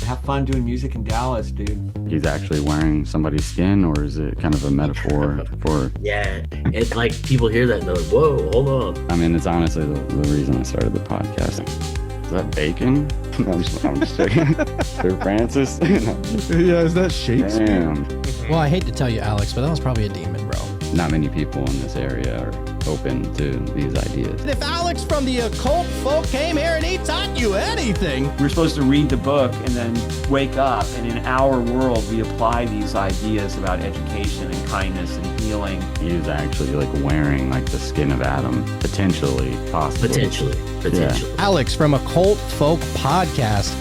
have fun doing music in Dallas, dude. He's actually wearing somebody's skin, or is it kind of a metaphor for... Yeah, it's like people hear that and they're like, whoa, hold on. I mean, it's honestly the reason I started the podcast. Is that bacon? I'm just checking. Sir Francis? Yeah, is that shapes? Damn. Well, I hate to tell you, Alex, but that was probably a demon, bro. Not many people in this area are open to these ideas. If Alex from the Occult folk came here and he taught you anything... We're supposed to read the book and then wake up, and in our world, we apply these ideas about education and kindness and healing. He was actually like wearing like the skin of Adam, potentially, possibly. Potentially. Yeah. Alex from Occult Folk Podcast.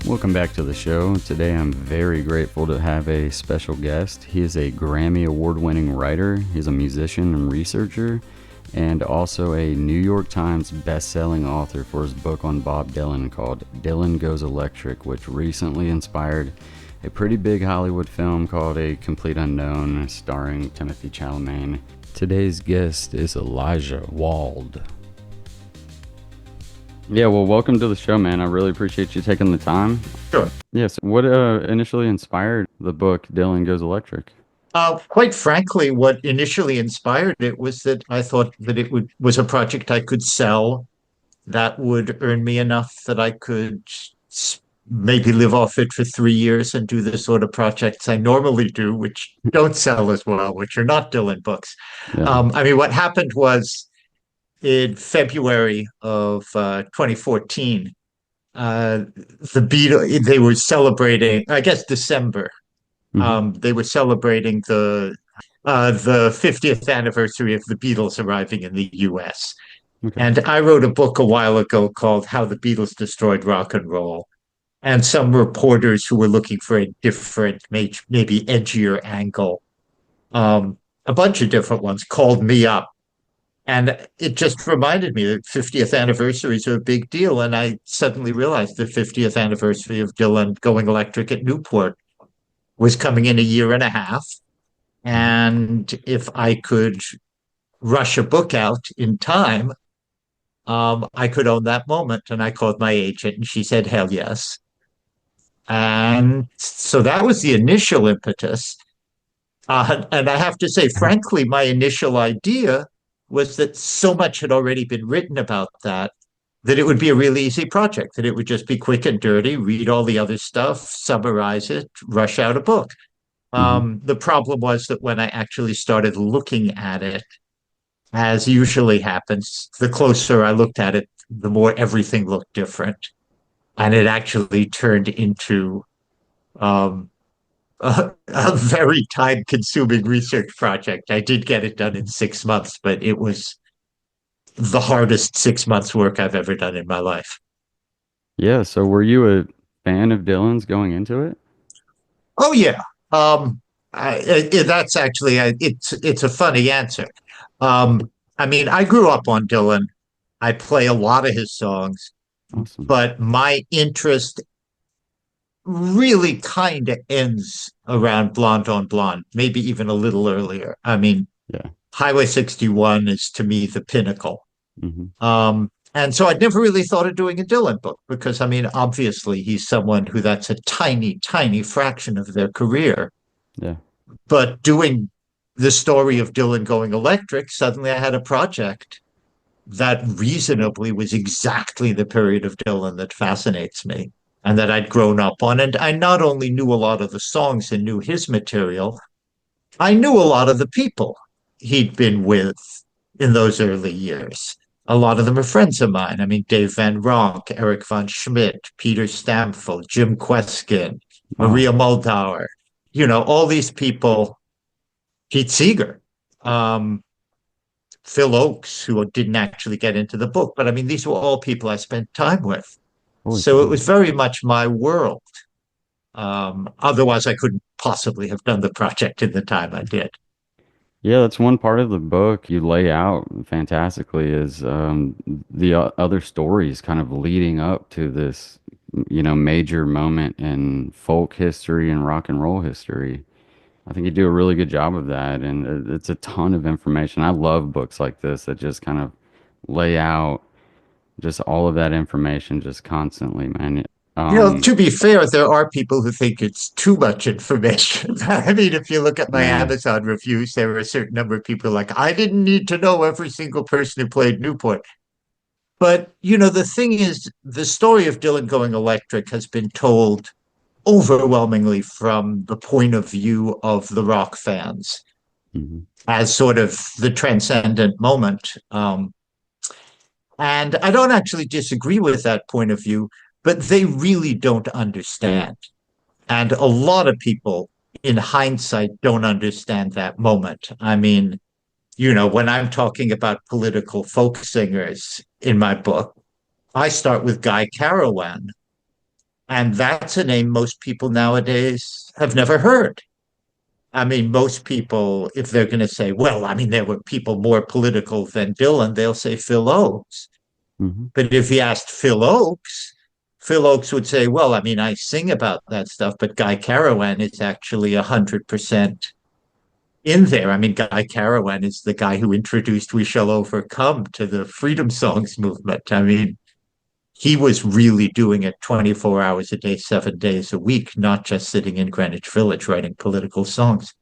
Welcome back to the show. Today I'm very grateful to have a special guest. He is a Grammy award-winning writer. He's a musician and researcher, and also a New York Times best-selling author for his book on Bob Dylan called Dylan Goes Electric, which recently inspired a pretty big Hollywood film called A Complete Unknown, starring Timothy Chalamet. Today's guest is Elijah Wald. Yeah, well, welcome to the show, man. I really appreciate you taking the time. Sure. Yes. What initially inspired the book Dylan Goes Electric? Quite frankly, what initially inspired it was that I thought that was a project I could sell that would earn me enough that I could maybe live off it for 3 years and do the sort of projects I normally do, which don't sell as well, which are not Dylan books. Yeah. What happened was, in February of 2014, the Beatles, they were celebrating, I guess December, they were celebrating the 50th anniversary of the Beatles arriving in the US. Okay. And I wrote a book a while ago called How the Beatles Destroyed Rock and Roll. And some reporters who were looking for a different, maybe edgier angle, a bunch of different ones, called me up. And it just reminded me that 50th anniversaries are a big deal. And I suddenly realized the 50th anniversary of Dylan going electric at Newport was coming in a year and a half. And if I could rush a book out in time, I could own that moment. And I called my agent and she said, hell yes. And so that was the initial impetus. And I have to say, frankly, my initial idea was that so much had already been written about that it would be a really easy project, that it would just be quick and dirty, read all the other stuff, summarize it, rush out a book. The problem was that when I actually started looking at it, as usually happens, the closer I looked at it, the more everything looked different. And it actually turned into a very time-consuming research project. I did get it done in 6 months, but it was the hardest 6 months work I've ever done in my life. Yeah, so were you a fan of Dylan's going into it? Oh yeah, that's actually it's a funny answer. I grew up on Dylan. I play a lot of his songs, Awesome. but my interest really kind of ends around Blonde on Blonde, maybe even a little earlier. Yeah. Highway 61 is to me the pinnacle. Mm-hmm. And so I'd never really thought of doing a Dylan book because, obviously he's someone who that's a tiny, tiny fraction of their career. Yeah. But doing the story of Dylan going electric, suddenly I had a project that reasonably was exactly the period of Dylan that fascinates me and that I'd grown up on. And I not only knew a lot of the songs and knew his material, I knew a lot of the people he'd been with in those early years. A lot of them are friends of mine. Dave Van Ronk, Eric von Schmidt, Peter Stamfel, Jim Kweskin, Maria Muldaur, all these people, Pete Seeger, Phil Oakes, who didn't actually get into the book. But these were all people I spent time with. So it was very much my world. Otherwise, I couldn't possibly have done the project in the time I did. Yeah, that's one part of the book you lay out fantastically is the other stories kind of leading up to this, major moment in folk history and rock and roll history. I think you do a really good job of that, and it's a ton of information. I love books like this that just kind of lay out Just all of that information, just constantly, man. To be fair, there are people who think it's too much information. I mean, if you look at my Yeah. Amazon reviews, there are a certain number of people like, I didn't need to know every single person who played Newport. But, the thing is, the story of Dylan going electric has been told overwhelmingly from the point of view of the rock fans Hmm. as sort of the transcendent moment. And I don't actually disagree with that point of view, but they really don't understand. And a lot of people in hindsight don't understand that moment. I mean, when I'm talking about political folk singers in my book, I start with Guy Carawan. And that's a name most people nowadays have never heard. I mean, most people, if they're going to say, well, I mean, there were people more political than Dylan, they'll say Phil Oakes. Hmm. But if you asked Phil Oakes would say, well, I mean, I sing about that stuff, but Guy Carawan is actually 100% in there. I mean, Guy Carawan is the guy who introduced We Shall Overcome to the Freedom Songs movement. I mean, he was really doing it 24 hours a day, 7 days a week, not just sitting in Greenwich Village writing political songs.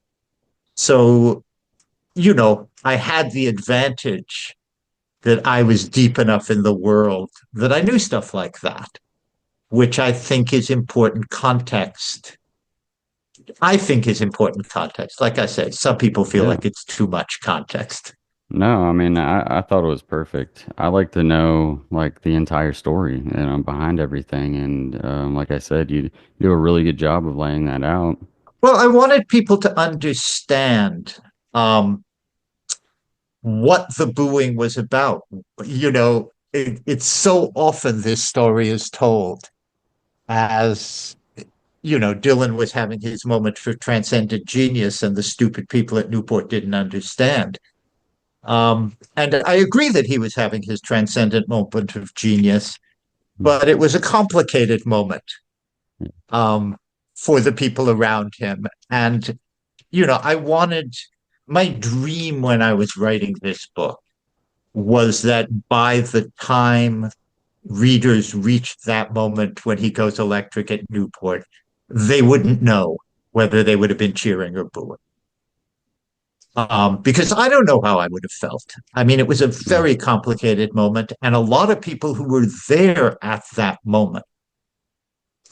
So, I had the advantage that I was deep enough in the world that I knew stuff like that, which I think is important context. I think is important context. Like I say, some people feel Yeah. like it's too much context. No, I mean, I thought it was perfect. I like to know like the entire story, behind everything. And like I said, you do a really good job of laying that out. Well, I wanted people to understand what the booing was about. It's so often this story is told as Dylan was having his moment for transcendent genius, and the stupid people at Newport didn't understand. And I agree that he was having his transcendent moment of genius, but it was a complicated moment um, for the people around him. And, I wanted my dream when I was writing this book was that by the time readers reached that moment when he goes electric at Newport, they wouldn't know whether they would have been cheering or booing. Because I don't know how I would have felt. I mean, it was a Yeah. very complicated moment, and a lot of people who were there at that moment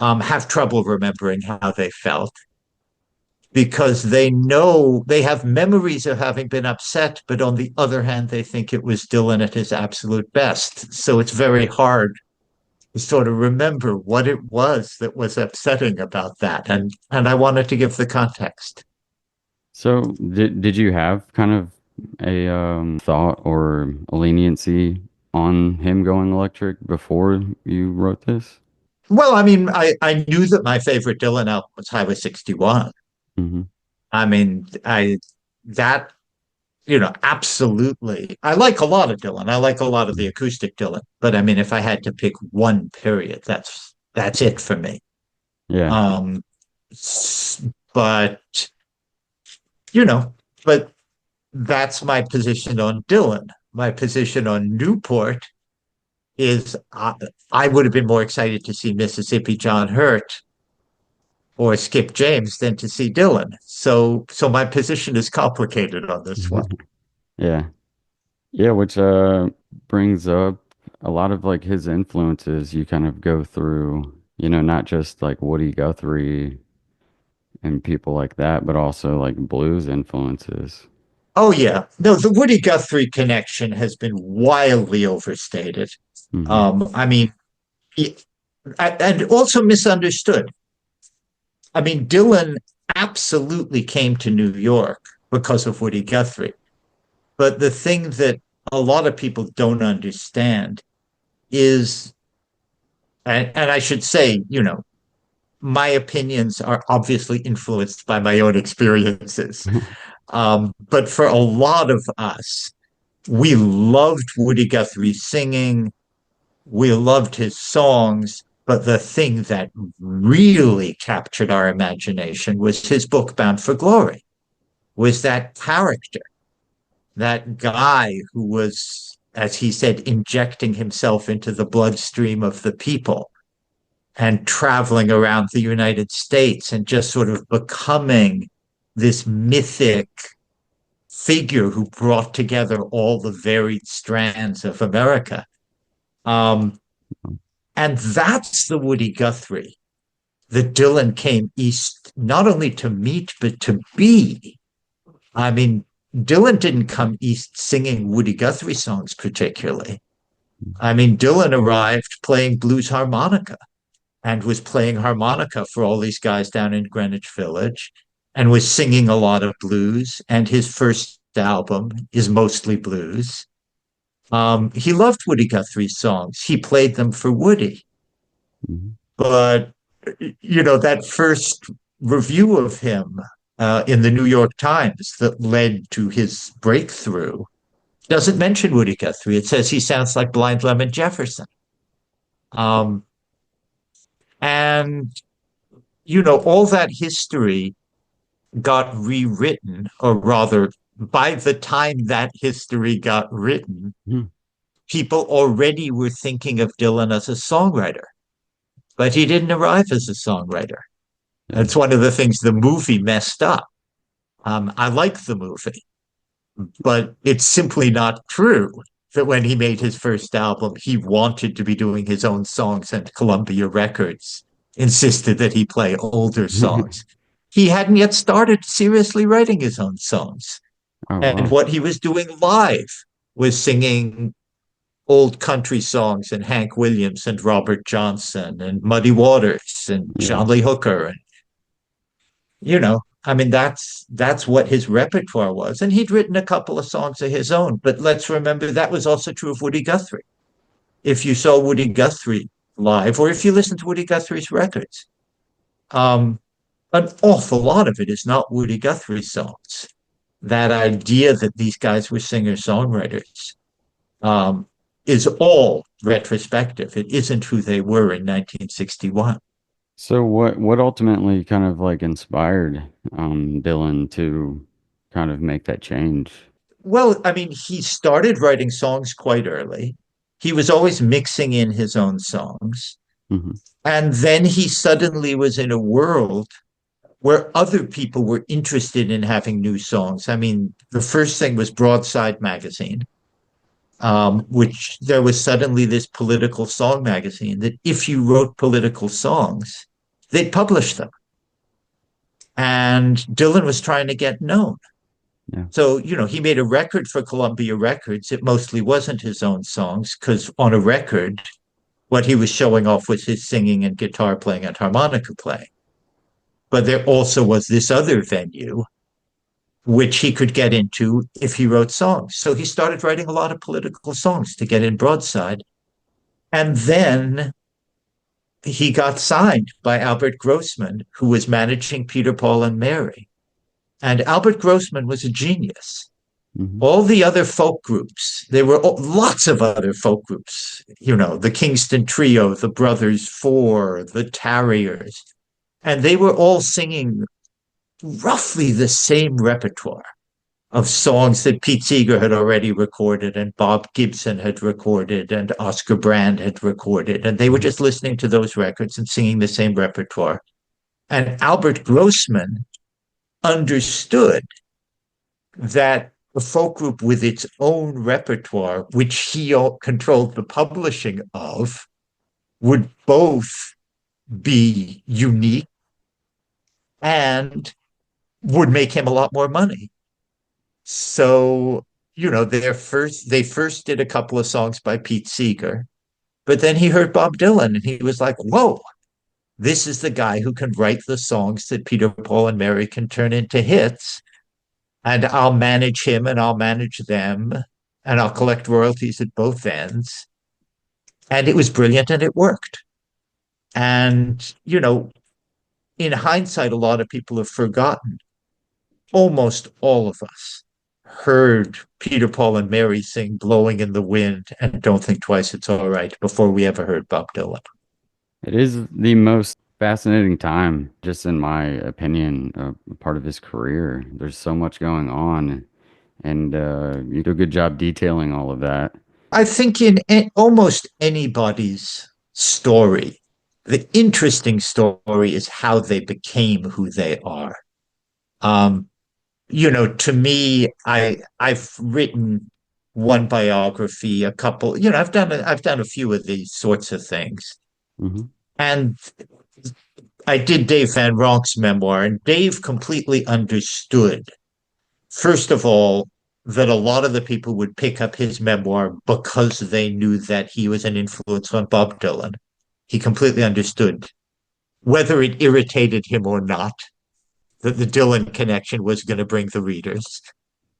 have trouble remembering how they felt because they know they have memories of having been upset, but on the other hand, they think it was Dylan at his absolute best. So it's very hard to sort of remember what it was that was upsetting about that. And I wanted to give the context. So did you have kind of a thought or a leniency on him going electric before you wrote this? Well, I mean, I knew that my favorite Dylan album was Highway 61. Hmm. I mean, that, absolutely. I like a lot of Dylan. I like a lot of the acoustic Dylan. But I mean, if I had to pick one period, that's it for me. Yeah. Um, but you know, but that's my position on Dylan. My position on Newport is I would have been more excited to see Mississippi John Hurt or Skip James than to see Dylan. So my position is complicated on this one. Yeah. Yeah, which brings up a lot of like his influences you kind of go through, not just like Woody Guthrie and people like that, but also like blues influences. Oh yeah, no, the Woody Guthrie connection has been wildly overstated. Hmm. I mean, he, and also misunderstood. I mean, Dylan absolutely came to New York because of Woody Guthrie. But the thing that a lot of people don't understand is, and I should say, my opinions are obviously influenced by my own experiences. But for a lot of us, we loved Woody Guthrie singing. We loved his songs. But the thing that really captured our imagination was his book, Bound for Glory, was that character, that guy who was as he said, injecting himself into the bloodstream of the people and traveling around the United States and just sort of becoming this mythic figure who brought together all the varied strands of America. Um, and that's the Woody Guthrie that Dylan came east not only to meet, but to be. I mean, Dylan didn't come east singing Woody Guthrie songs particularly. I mean, Dylan arrived playing blues harmonica and was playing harmonica for all these guys down in Greenwich Village and was singing a lot of blues. And his first album is mostly blues. He loved Woody Guthrie's songs. He played them for Woody. Mm-hmm. But, that first review of him in the New York Times that led to his breakthrough doesn't mention Woody Guthrie. It says he sounds like Blind Lemon Jefferson. And, all that history got rewritten, or rather, by the time that history got written, people already were thinking of Dylan as a songwriter, but he didn't arrive as a songwriter. That's one of the things the movie messed up. I like the movie, but it's simply not true that when he made his first album, he wanted to be doing his own songs, and Columbia Records insisted that he play older songs. He hadn't yet started seriously writing his own songs. And what he was doing live was singing old country songs and Hank Williams and Robert Johnson and Muddy Waters and John Lee Hooker. And, that's what his repertoire was. And he'd written a couple of songs of his own. But let's remember that was also true of Woody Guthrie. If you saw Woody Guthrie live, or if you listen to Woody Guthrie's records, an awful lot of it is not Woody Guthrie songs. That idea that these guys were singer-songwriters is all retrospective. It isn't who they were in 1961. So what ultimately kind of like inspired Dylan to kind of make that change? Well, I mean, he started writing songs quite early. He was always mixing in his own songs. Mm-hmm. And then he suddenly was in a world where other people were interested in having new songs. I mean, the first thing was Broadside Magazine, which there was suddenly this political song magazine that if you wrote political songs, they'd publish them. And Dylan was trying to get known. Yeah. So, he made a record for Columbia Records. It mostly wasn't his own songs, because on a record, what he was showing off was his singing and guitar playing and harmonica playing. But there also was this other venue, which he could get into if he wrote songs. So he started writing a lot of political songs to get in Broadside. And then he got signed by Albert Grossman, who was managing Peter, Paul, and Mary. And Albert Grossman was a genius. Mm-hmm. All the other folk groups, there were lots of other folk groups, the Kingston Trio, the Brothers Four, the Tarriers, and they were all singing roughly the same repertoire of songs that Pete Seeger had already recorded and Bob Gibson had recorded and Oscar Brand had recorded. And they were just listening to those records and singing the same repertoire. And Albert Grossman understood that a folk group with its own repertoire, which he controlled the publishing of, would both be unique and would make him a lot more money. So, they first did a couple of songs by Pete Seeger, but then he heard Bob Dylan and he was like, whoa, this is the guy who can write the songs that Peter, Paul, and Mary can turn into hits. And I'll manage him and I'll manage them and I'll collect royalties at both ends. And it was brilliant and it worked. And, in hindsight, a lot of people have forgotten. Almost all of us heard Peter, Paul, and Mary sing Blowing in the Wind and Don't Think Twice, It's All Right before we ever heard Bob Dylan. It is the most fascinating time, just in my opinion, part of his career. There's so much going on, and you do a good job detailing all of that. I think in almost anybody's story, the interesting story is how they became who they are. Um, to me, I've written one biography, a couple, I've done a few of these sorts of things. Hmm. And I did Dave Van Ronk's memoir, and Dave completely understood, first of all, that a lot of the people would pick up his memoir because they knew that he was an influence on Bob Dylan. He completely understood, whether it irritated him or not, that the Dylan connection was going to bring the readers.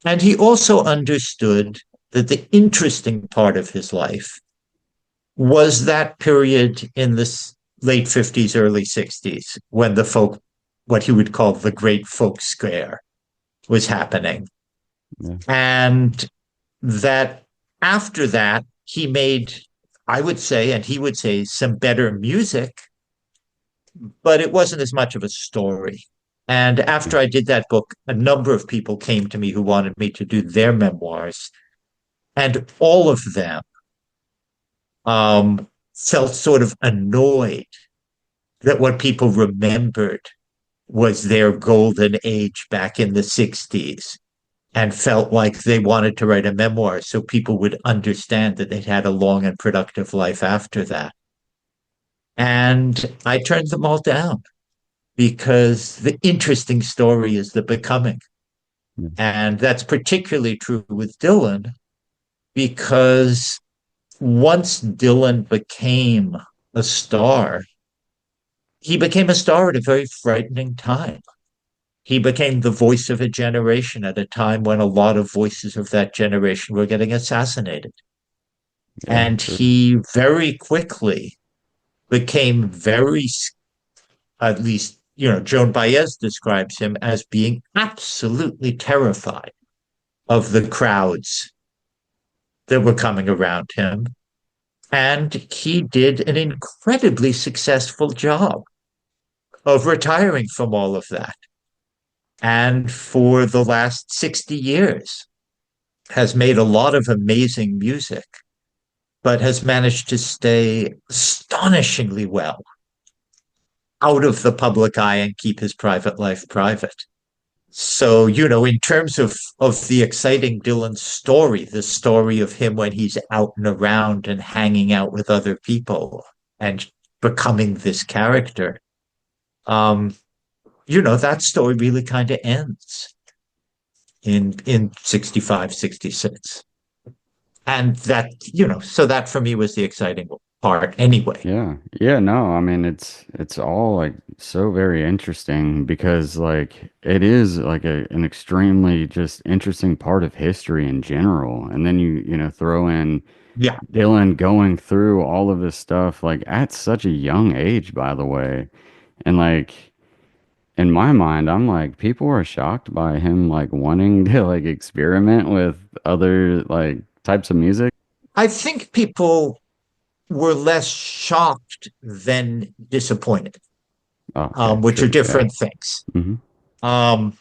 And he also understood that the interesting part of his life was that period in the late 50s, early 60s, when the folk, what he would call the great folk scare, was happening. Yeah. And that after that, he made, I would say, and he would say, some better music, but it wasn't as much of a story. And after I did that book, a number of people came to me who wanted me to do their memoirs. And all of them felt sort of annoyed that what people remembered was their golden age back in the 60s, and felt like they wanted to write a memoir so people would understand that they'd had a long and productive life after that. And I turned them all down because the interesting story is the becoming. Yeah. And that's particularly true with Dylan, because once Dylan became a star, he became a star at a very frightening time. He became the voice of a generation at a time when a lot of voices of that generation were getting assassinated. Yeah, And true. he very quickly became very, at least, Joan Baez describes him as being absolutely terrified of the crowds that were coming around him. And he did an incredibly successful job of retiring from all of that. And for the last 60 years has made a lot of amazing music, but has managed to stay astonishingly well out of the public eye and keep his private life private. So, in terms of the exciting Dylan story, the story of him when he's out and around and hanging out with other people and becoming this character, that story really kind of ends in 65, 66. And that, so that for me was the exciting part anyway. Yeah. Yeah, no, I mean it's all like so very interesting because like it is like an extremely just interesting part of history in general. And then you throw in Yeah. Dylan going through all of this stuff like at such a young age, by the way. And like in my mind, I'm like people were shocked by him like wanting to like experiment with other like types of music. I think people were less shocked than disappointed, Oh, okay, which are true. Yeah. different things. Hmm. Um,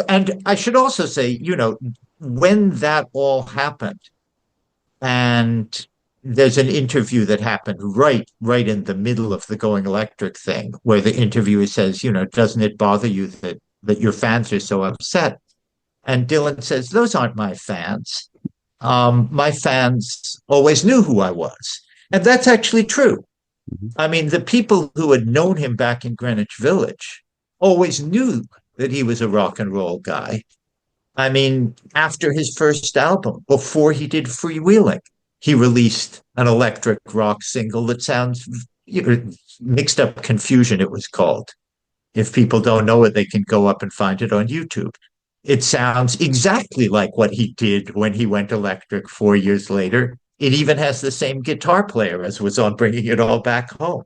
and I should also say, when that all happened, and there's an interview that happened right in the middle of the going electric thing, where the interviewer says, doesn't it bother you that your fans are so upset? And Dylan says, those aren't my fans. My fans always knew who I was. And that's actually true. Hmm. I mean, the people who had known him back in Greenwich Village always knew that he was a rock and roll guy. I mean, after his first album, before he did Freewheeling, he released an electric rock single that sounds, Mixed Up Confusion, it was called. If people don't know it, they can go up and find it on YouTube. It sounds exactly like what he did when he went electric 4 years later. It even has the same guitar player as was on Bringing It All Back Home.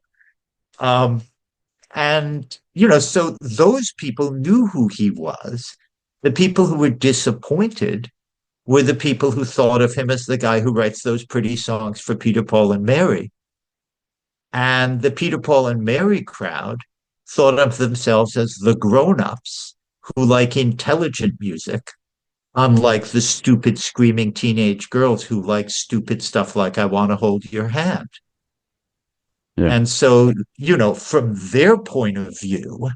And, so those people knew who he was. The people who were disappointed were the people who thought of him as the guy who writes those pretty songs for Peter, Paul, and Mary. And the Peter, Paul, and Mary crowd thought of themselves as the grown-ups who like intelligent music, unlike the stupid screaming teenage girls who like stupid stuff like I Want to Hold Your Hand. Yeah. And so, from their point of view,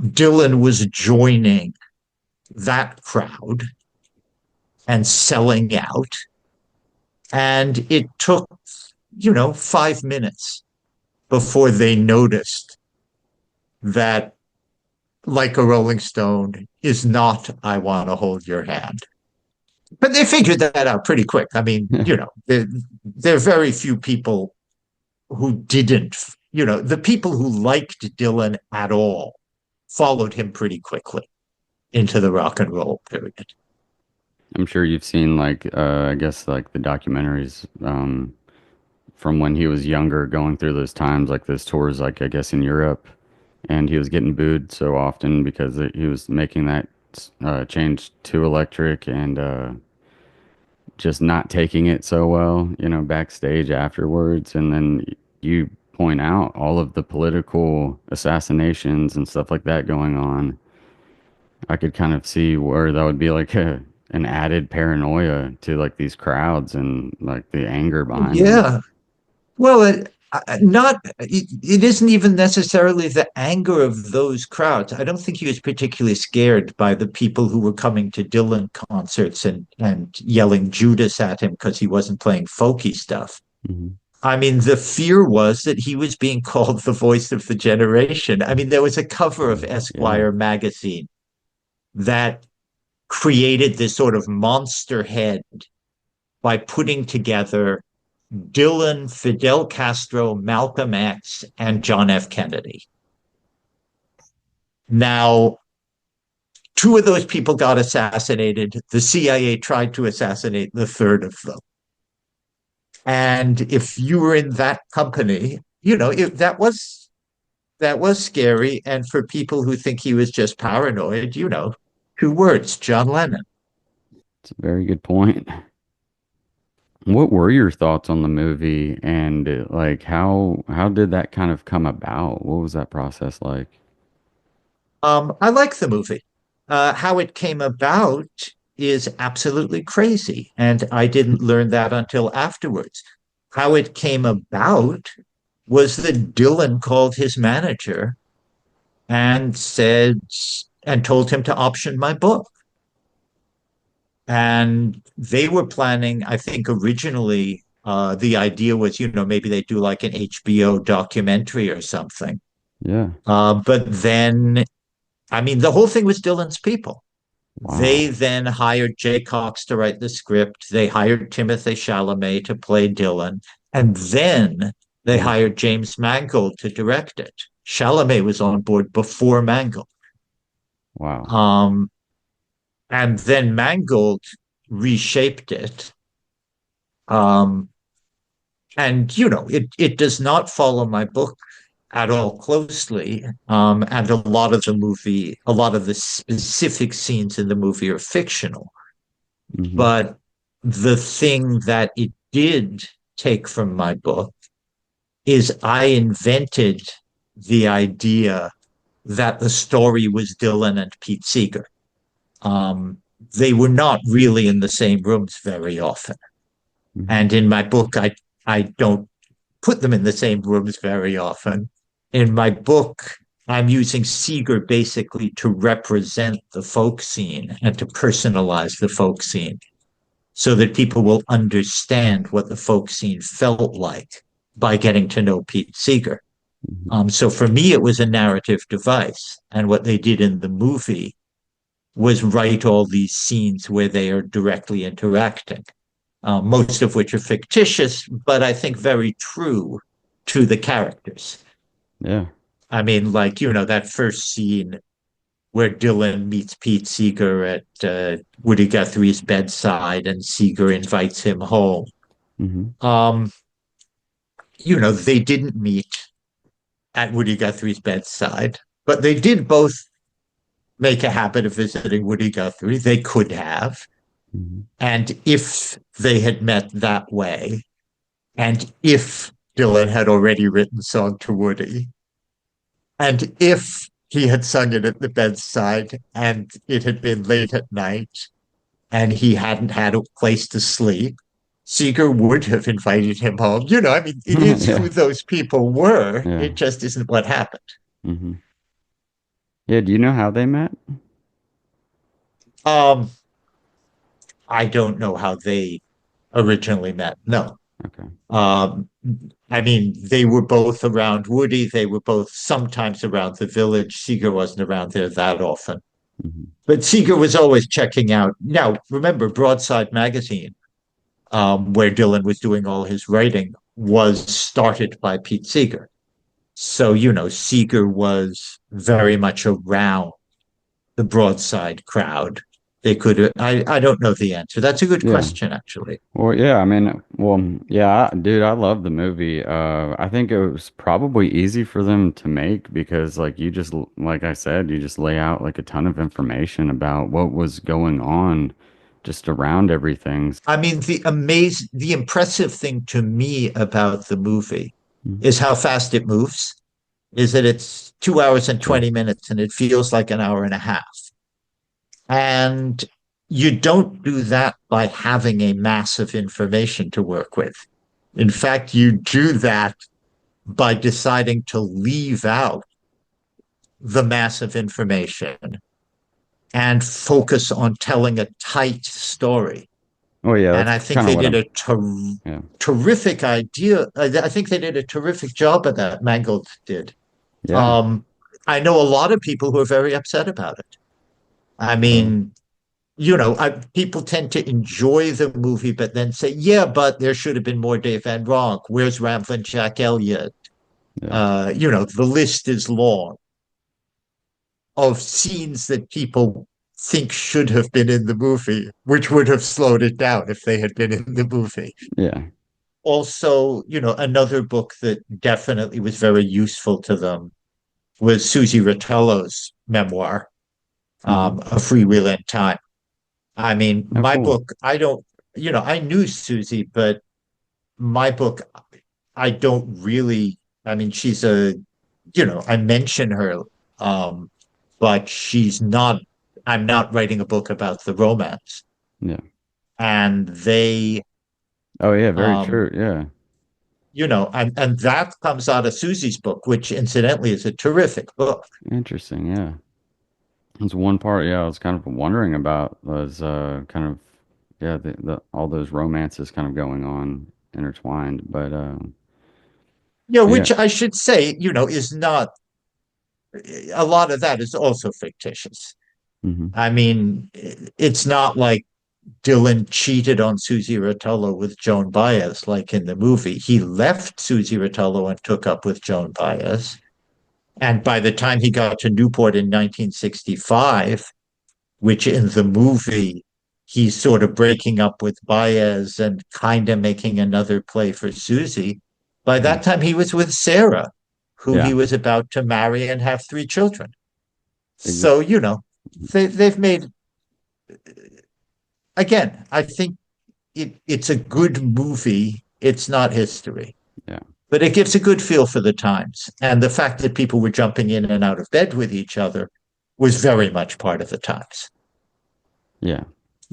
Dylan was joining that crowd and selling out. And it took, 5 minutes before they noticed that Like a Rolling Stone is not I Want to Hold Your Hand. But they figured that out pretty quick. I mean, there are very few people who didn't, the people who liked Dylan at all followed him pretty quickly into the rock and roll period. I'm sure you've seen like I guess like the documentaries from when he was younger going through those times like those tours like I guess in Europe and he was getting booed so often because he was making that change to electric and just not taking it so well, backstage afterwards. And then you point out all of the political assassinations and stuff like that going on. I could kind of see where that would be like an added paranoia to like these crowds and like the anger behind them. Yeah. Well, it isn't even necessarily the anger of those crowds. I don't think he was particularly scared by the people who were coming to Dylan concerts and yelling Judas at him because he wasn't playing folky stuff. Hmm. I mean, the fear was that he was being called the voice of the generation. I mean, there was a cover of Yeah. Esquire magazine that created this sort of monster head by putting together Dylan, Fidel Castro, Malcolm X, and John F. Kennedy. Now, two of those people got assassinated. The CIA tried to assassinate the third of them. And if you were in that company, that was scary. And for people who think he was just paranoid, 2 words, John Lennon. It's a very good point. What were your thoughts on the movie and like how did that kind of come about? What was that process like? I like the movie. How it came about is absolutely crazy. And I didn't learn that until afterwards. How it came about was that Dylan called his manager and told him to option my book. And they were planning, I think originally, the idea was, maybe they do like an HBO documentary or something. Yeah. But then, I mean, the whole thing was Dylan's people. They Wow. then hired Jay Cox to write the script. They hired Timothée Chalamet to play Dylan. And then they Yeah. hired James Mangold to direct it. Chalamet was on board before Mangold. Wow. Um, and then Mangold reshaped it. Um, and it does not follow my book at all closely. And a lot of the specific scenes in the movie are fictional. Hmm. But the thing that it did take from my book is I invented the idea that the story was Dylan and Pete Seeger. Um, they were not really in the same rooms very often. Hmm. And in my book, I don't put them in the same rooms very often. In my book, I'm using Seeger basically to represent the folk scene and to personalize the folk scene so that people will understand what the folk scene felt like by getting to know Pete Seeger. Hmm. So for me, it was a narrative device. And what they did in the movie was write all these scenes where they are directly interacting, most of which are fictitious, but I think very true to the characters. Yeah. I mean, like, that first scene where Dylan meets Pete Seeger at Woody Guthrie's bedside and Seeger invites him home. Hmm. Um, they didn't meet at Woody Guthrie's bedside, but they did both make a habit of visiting Woody Guthrie. They could have. Hmm. And if they had met that way, and if Dylan had already written Song to Woody, and if he had sung it at the bedside and it had been late at night, and he hadn't had a place to sleep, Seeger would have invited him home. I mean, it is Yeah. who those people were. Yeah. It just isn't what happened. Hmm. Yeah. Do you know how they met? Um, I don't know how they originally met. No. Okay. Um, I mean, they were both around Woody. They were both sometimes around the village. Seeger wasn't around there that often. Hmm. But Seeger was always checking out. Now, remember, Broadside Magazine, where Dylan was doing all his writing, was started by Pete Seeger. So, Seeger was very much around the Broadside crowd. They could, I don't know the answer. That's a good Yeah. question, actually. Well, yeah, I mean, well, yeah, dude, I love the movie. I think it was probably easy for them to make because, like, like I said, you just lay out like a ton of information about what was going on just around everything. I mean, the impressive thing to me about the movie Mhm. is how fast it moves, is that it's 2 hours and Sure. 20 minutes and it feels like an hour and a half. And you don't do that by having a mass of information to work with. In fact, you do that by deciding to leave out the mass of information and focus on telling a tight story. Oh, yeah, And that's I think kind of they what did I'm, a yeah, terrific idea. I think they did a terrific job of that. Mangold did. yeah. Um, I know a lot of people who are very upset about it. I Oh, mean, people tend to enjoy the movie, but then say, yeah, but there should have been more Dave Van Ronk. Where's Ramblin' Jack Elliott? yeah, The list is long of scenes that people think should have been in the movie, which would have slowed it down if they had been in the movie. yeah. Also, another book that definitely was very useful to them was Susie Rotolo's memoir, Hmm. A Freewheel in Time. I mean, Oh, my cool. book, I don't, I knew Susie, but my book, I don't really, I mean, I mention her, um, but I'm not writing a book about the romance. Yeah. And they, Oh, yeah, very um, true. Yeah. and that comes out of Susie's book, which incidentally is a terrific book. Interesting. Yeah. There's one part, yeah, I was kind of wondering about was kind of yeah, the all those romances kind of going on intertwined, but yeah. Which I should say, is not, a lot of that is also fictitious. Hmm. I mean, it's not like Dylan cheated on Susie Rotolo with Joan Baez, like in the movie. He left Susie Rotolo and took up with Joan Baez. And by the time he got to Newport in 1965, which in the movie, he's sort of breaking up with Baez and kind of making another play for Susie. By Hmm. that time, he was with Sarah, who he Yeah. was about to marry and have 3 children. Ex- So, they've made, again, I think it's a good movie. It's not history, yeah. but it gives a good feel for the times. And the fact that people were jumping in and out of bed with each other was very much part of the times. Yeah.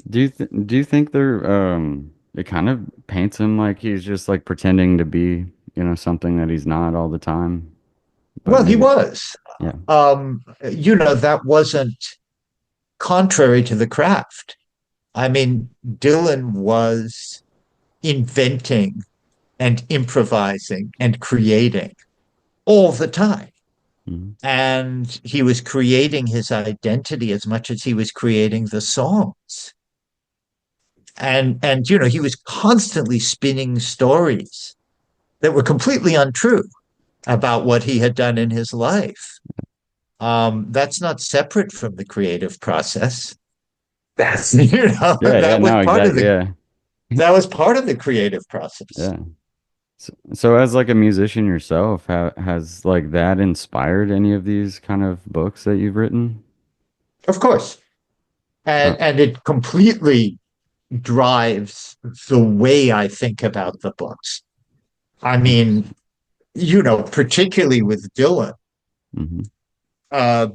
Do you think it kind of paints him like he's just like pretending to be, something that he's not all the time, but Well, he maybe was. yeah. That wasn't contrary to the craft. I mean, Dylan was inventing and improvising and creating all the time. Mhm. And he was creating his identity as much as he was creating the songs. And he was constantly spinning stories that were completely untrue about what he had done in his life. That's not separate from the creative process. That's Yeah, yeah, that was no, part of exactly. the Yeah. that was part of the creative process. Yeah. So as like a musician yourself, has like that inspired any of these kind of books that you've written? Of course. Uh, And it completely drives the way I think about the books. I mean, Interesting. particularly with Dylan, Hmm. uh,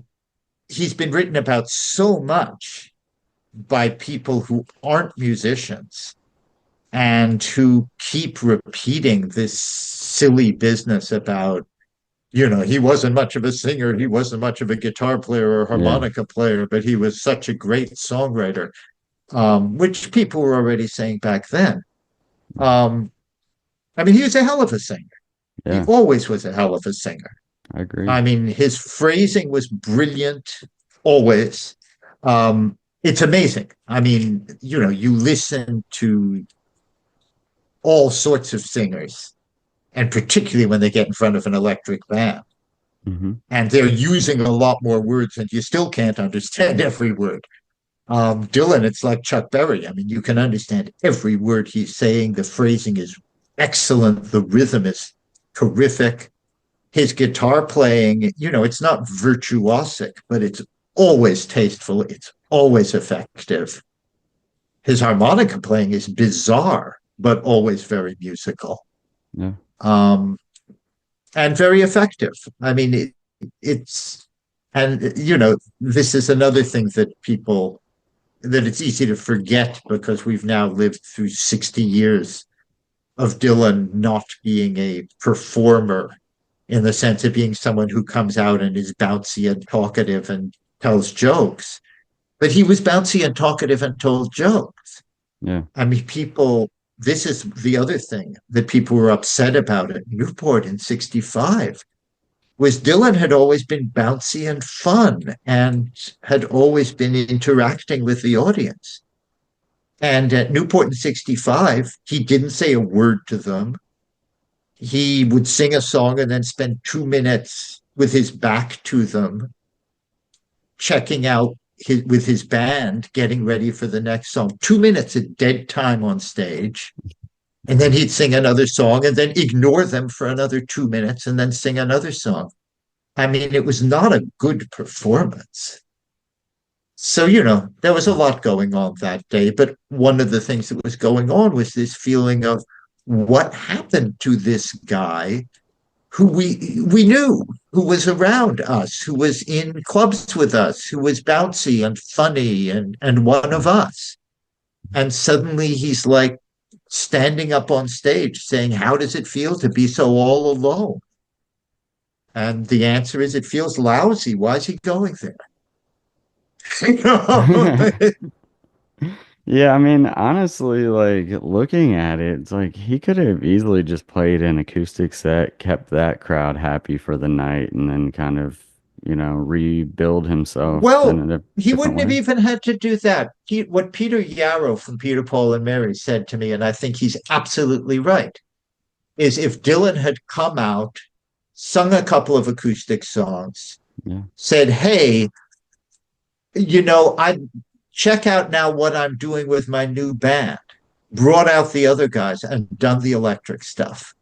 he's been written about so much by people who aren't musicians and who keep repeating this silly business about, he wasn't much of a singer, he wasn't much of a guitar player or Yeah. harmonica player, but he was such a great songwriter, which people were already saying back then. Um, I mean, he was a hell of a singer. He Yeah. always was a hell of a singer. I agree. I mean, his phrasing was brilliant, always. It's amazing. I mean, you listen to all sorts of singers, and particularly when they get in front of an electric band, Hmm. and they're using a lot more words, and you still can't understand every word. Dylan, it's like Chuck Berry. I mean, you can understand every word he's saying. The phrasing is excellent. The rhythm is terrific. His guitar playing, it's not virtuosic, but it's always tasteful. It's always effective. His harmonica playing is bizarre, but always very musical. Yeah. Um, and very effective. I mean, and this is another thing that it's easy to forget because we've now lived through 60 years of Dylan not being a performer in the sense of being someone who comes out and is bouncy and talkative and tells jokes. But he was bouncy and talkative and told jokes. Yeah. I mean, this is the other thing that people were upset about at Newport in 65 was Dylan had always been bouncy and fun and had always been interacting with the audience. And at Newport in 65, he didn't say a word to them. He would sing a song and then spend 2 minutes with his back to them, checking out with his band, getting ready for the next song. 2 minutes at dead time on stage. And then he'd sing another song and then ignore them for another 2 minutes and then sing another song. I mean, it was not a good performance. So, there was a lot going on that day. But one of the things that was going on was this feeling of what happened to this guy who we knew, who was around us, who was in clubs with us, who was bouncy and funny and one of us. And suddenly he's like standing up on stage saying, how does it feel to be so all alone? And the answer is it feels lousy. Why is he going there? You know? Yeah, I mean, honestly, like looking at it, it's like he could have easily just played an acoustic set, kept that crowd happy for the night, and then kind of, rebuild himself Well, in a he different wouldn't have way. even had to do that. What Peter Yarrow from Peter, Paul, and Mary said to me, and I think he's absolutely right, is if Dylan had come out, sung a couple of acoustic songs, Yeah. said, hey, I check out now what I'm doing with my new band, brought out the other guys and done the electric stuff,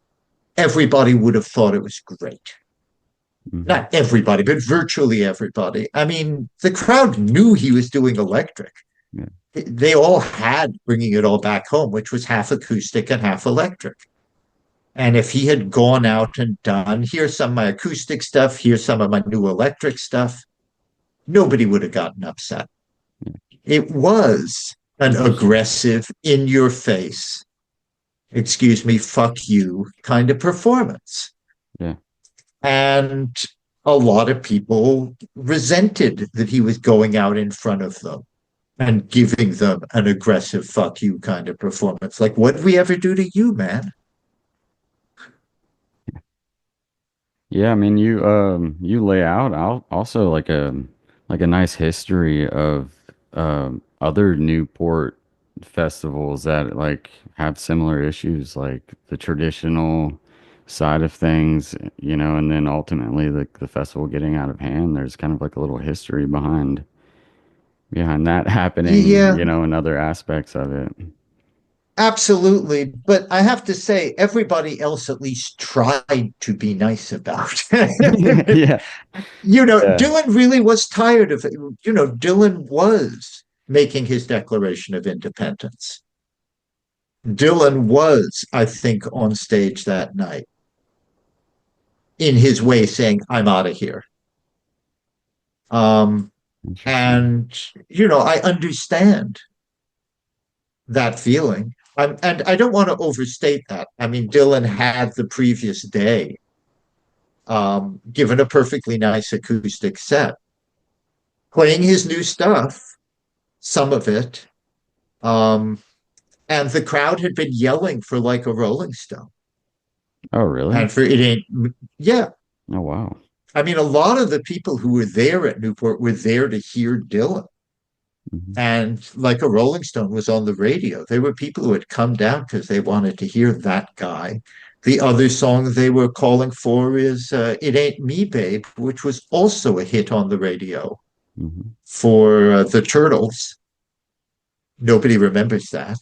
everybody would have thought it was great. Hmm. Not everybody, but virtually everybody. I mean, the crowd knew he was doing electric. Yeah. They all had bringing it all back home, which was half acoustic and half electric. And if he had gone out and done, here's some of my acoustic stuff, here's some of my new electric stuff, nobody would have gotten upset. It was an aggressive, in your face, excuse me, fuck you kind of performance. Yeah. And a lot of people resented that he was going out in front of them and giving them an aggressive fuck you kind of performance. Like, what did we ever do to you, man? Yeah, I mean, you lay out also like a nice history of other Newport festivals that like have similar issues, like the traditional side of things, and then ultimately the festival getting out of hand. There's kind of like a little history behind that happening, Yeah, and other aspects of it. absolutely. But I have to say, everybody else at least tried to be nice about it. Yeah, yeah, Dylan really was tired of it. Dylan was making his Declaration of Independence. Dylan was, I think, on stage that night in his way saying, I'm out of here. Um, Interesting. And, I understand that feeling. And I don't want to overstate that. I mean, Dylan had the previous day given a perfectly nice acoustic set, playing his new stuff, some of it. Um, and the crowd had been yelling for like a Rolling Stone. Oh, really? And for it ain't, yeah. Oh, wow. I mean, a lot of the people who were there at Newport were there to hear Dylan. Hmm. And like a Rolling Stone was on the radio. There were people who had come down because they wanted to hear that guy. The other song they were calling for is It Ain't Me, Babe, which was also a hit on the radio Hmm. for the Turtles. Nobody remembers that.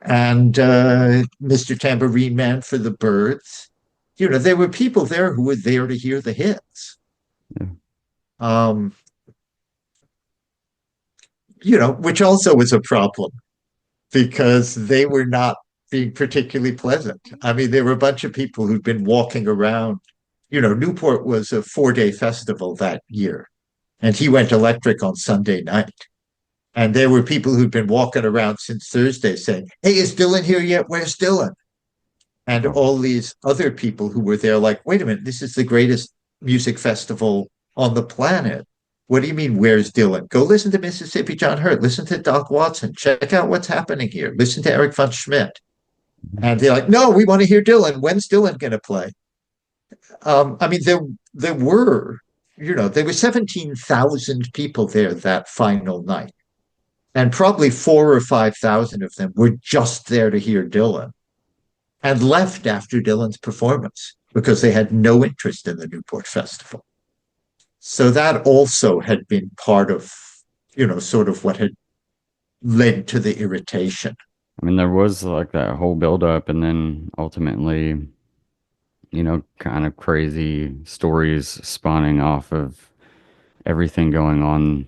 And Mr. Tambourine Man for the Birds. There were people there who were there to hear the hits. Yeah. Um, which also was a problem because they were not being particularly pleasant. I mean, there were a bunch of people who'd been walking around. Newport was a 4-day festival that year, and he went electric on Sunday night. And there were people who'd been walking around since Thursday saying, "Hey, is Dylan here yet? Where's Dylan?" And Oh, all these other people who were there, like, wait a minute, this is the greatest music festival on the planet. What do you mean, where's Dylan? Go listen to Mississippi John Hurt. Listen to Doc Watson. Check out what's happening here. Listen to Eric von Schmidt. And they're like, no, we want to hear Dylan. When's Dylan going to play? I mean, there were, there were 17,000 people there that final night. And probably 4 or 5,000 of them were just there to hear Dylan and left after Dylan's performance because they had no interest in the Newport Festival. So that also had been part of, sort of what had led to the irritation. I mean, there was like that whole buildup, and then ultimately, kind of crazy stories spawning off of everything going on,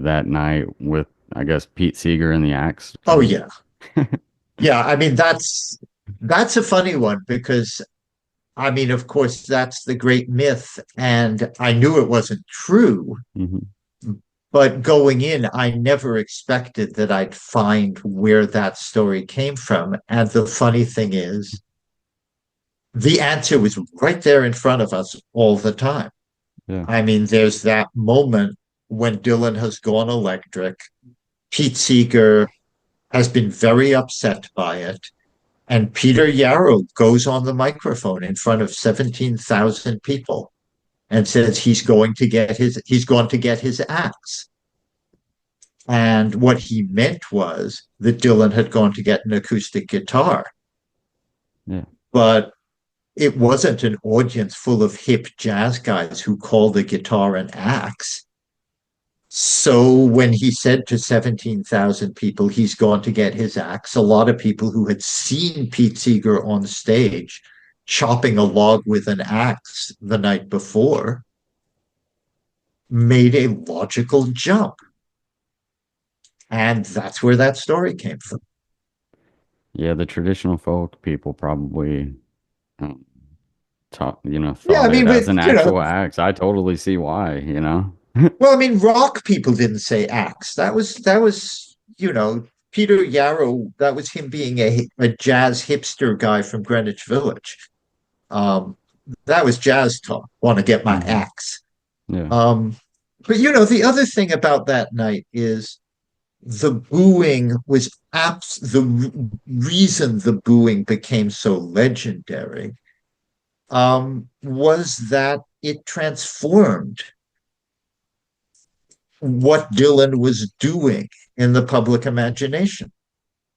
that night with, I guess, Pete Seeger and the Axe. Oh yeah. Yeah, I mean that's a funny one because I mean, of course, that's the great myth, and I knew it wasn't true. Hmm. But going in, I never expected that I'd find where that story came from. And the funny thing is, the answer was right there in front of us all the time. Yeah. I mean, there's that moment when Dylan has gone electric. Pete Seeger has been very upset by it. And Peter Yarrow goes on the microphone in front of 17,000 people and says he's going to get his axe. And what he meant was that Dylan had gone to get an acoustic guitar. Yeah. But it wasn't an audience full of hip jazz guys who called the guitar an axe. So when he said to 17,000 people he's gone to get his axe, a lot of people who had seen Pete Seeger on stage chopping a log with an axe the night before made a logical jump. And that's where that story came from. Yeah, the traditional folk people probably um, Yeah, I thought mean, it as but an actual axe. I totally see why. well, I mean, rock people didn't say axe. That was, Peter Yarrow. That was him being a jazz hipster guy from Greenwich Village. That was jazz talk. Want to get my Mhm. axe. Yeah. But the other thing about that night is the booing was the reason the booing became so legendary was that it transformed what Dylan was doing in the public imagination.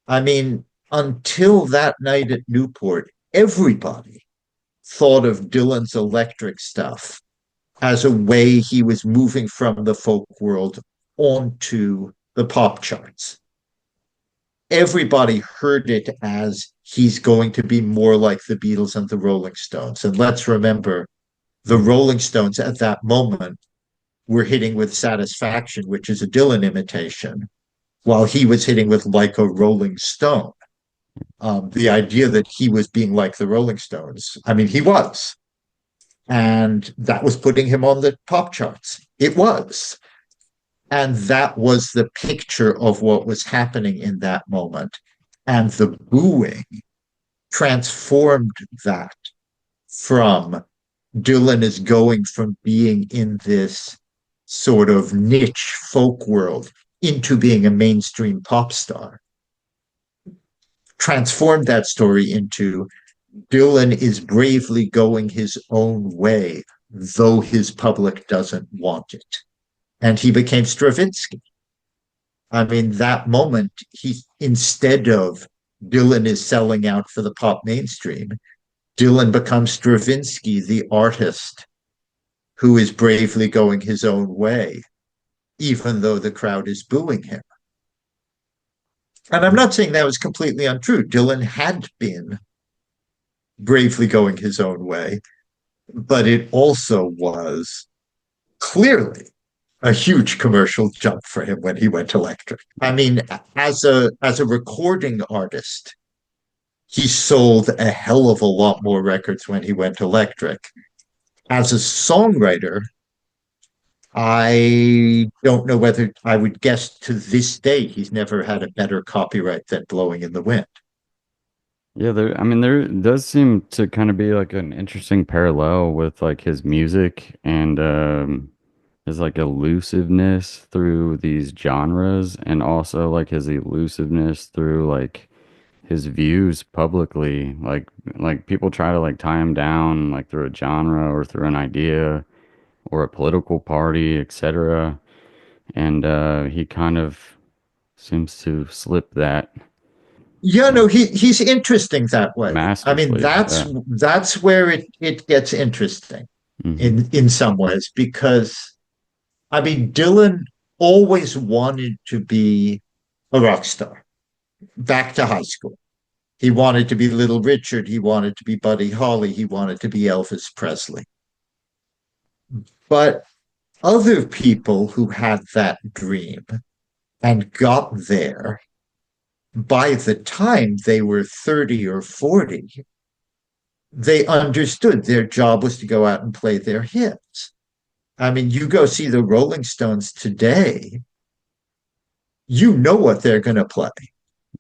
I mean, until that night at Newport, everybody thought of Dylan's electric stuff as a way he was moving from the folk world onto the pop charts. Everybody heard it as he's going to be more like the Beatles and the Rolling Stones. And let's remember, the Rolling Stones at that moment were hitting with Satisfaction, which is a Dylan imitation, while he was hitting with Like a Rolling Stone. The idea that he was being like the Rolling Stones, I mean, he was. And that was putting him on the pop charts. It was. And that was the picture of what was happening in that moment. And the booing transformed that from Dylan is going from being in this sort of niche folk world into being a mainstream pop star. Transformed that story into Dylan is bravely going his own way, though his public doesn't want it. And he became Stravinsky. I mean, that moment, instead of Dylan is selling out for the pop mainstream, Dylan becomes Stravinsky, the artist who is bravely going his own way, even though the crowd is booing him. And I'm not saying that was completely untrue. Dylan had been bravely going his own way, but it also was clearly a huge commercial jump for him when he went electric. I mean, as a recording artist, he sold a hell of a lot more records when he went electric. As a songwriter, I don't know whether I would guess to this day he's never had a better copyright than Blowing in the Wind. Yeah, there does seem to kind of be like an interesting parallel with like his music and his like elusiveness through these genres, and also like his elusiveness through like his views publicly. Like people try to like tie him down like through a genre or through an idea or a political party, etc. And he kind of seems to slip that Yeah, no, he's interesting that way. I mean, masterfully. that's Yeah. that's where it gets interesting Hmm. in some ways, because I mean, Dylan always wanted to be a rock star back to high school. He wanted to be Little Richard. He wanted to be Buddy Holly. He wanted to be Elvis Presley. But other people who had that dream and got there, by the time they were 30 or 40, they understood their job was to go out and play their hits. I mean, you go see the Rolling Stones today, you know what they're going to play.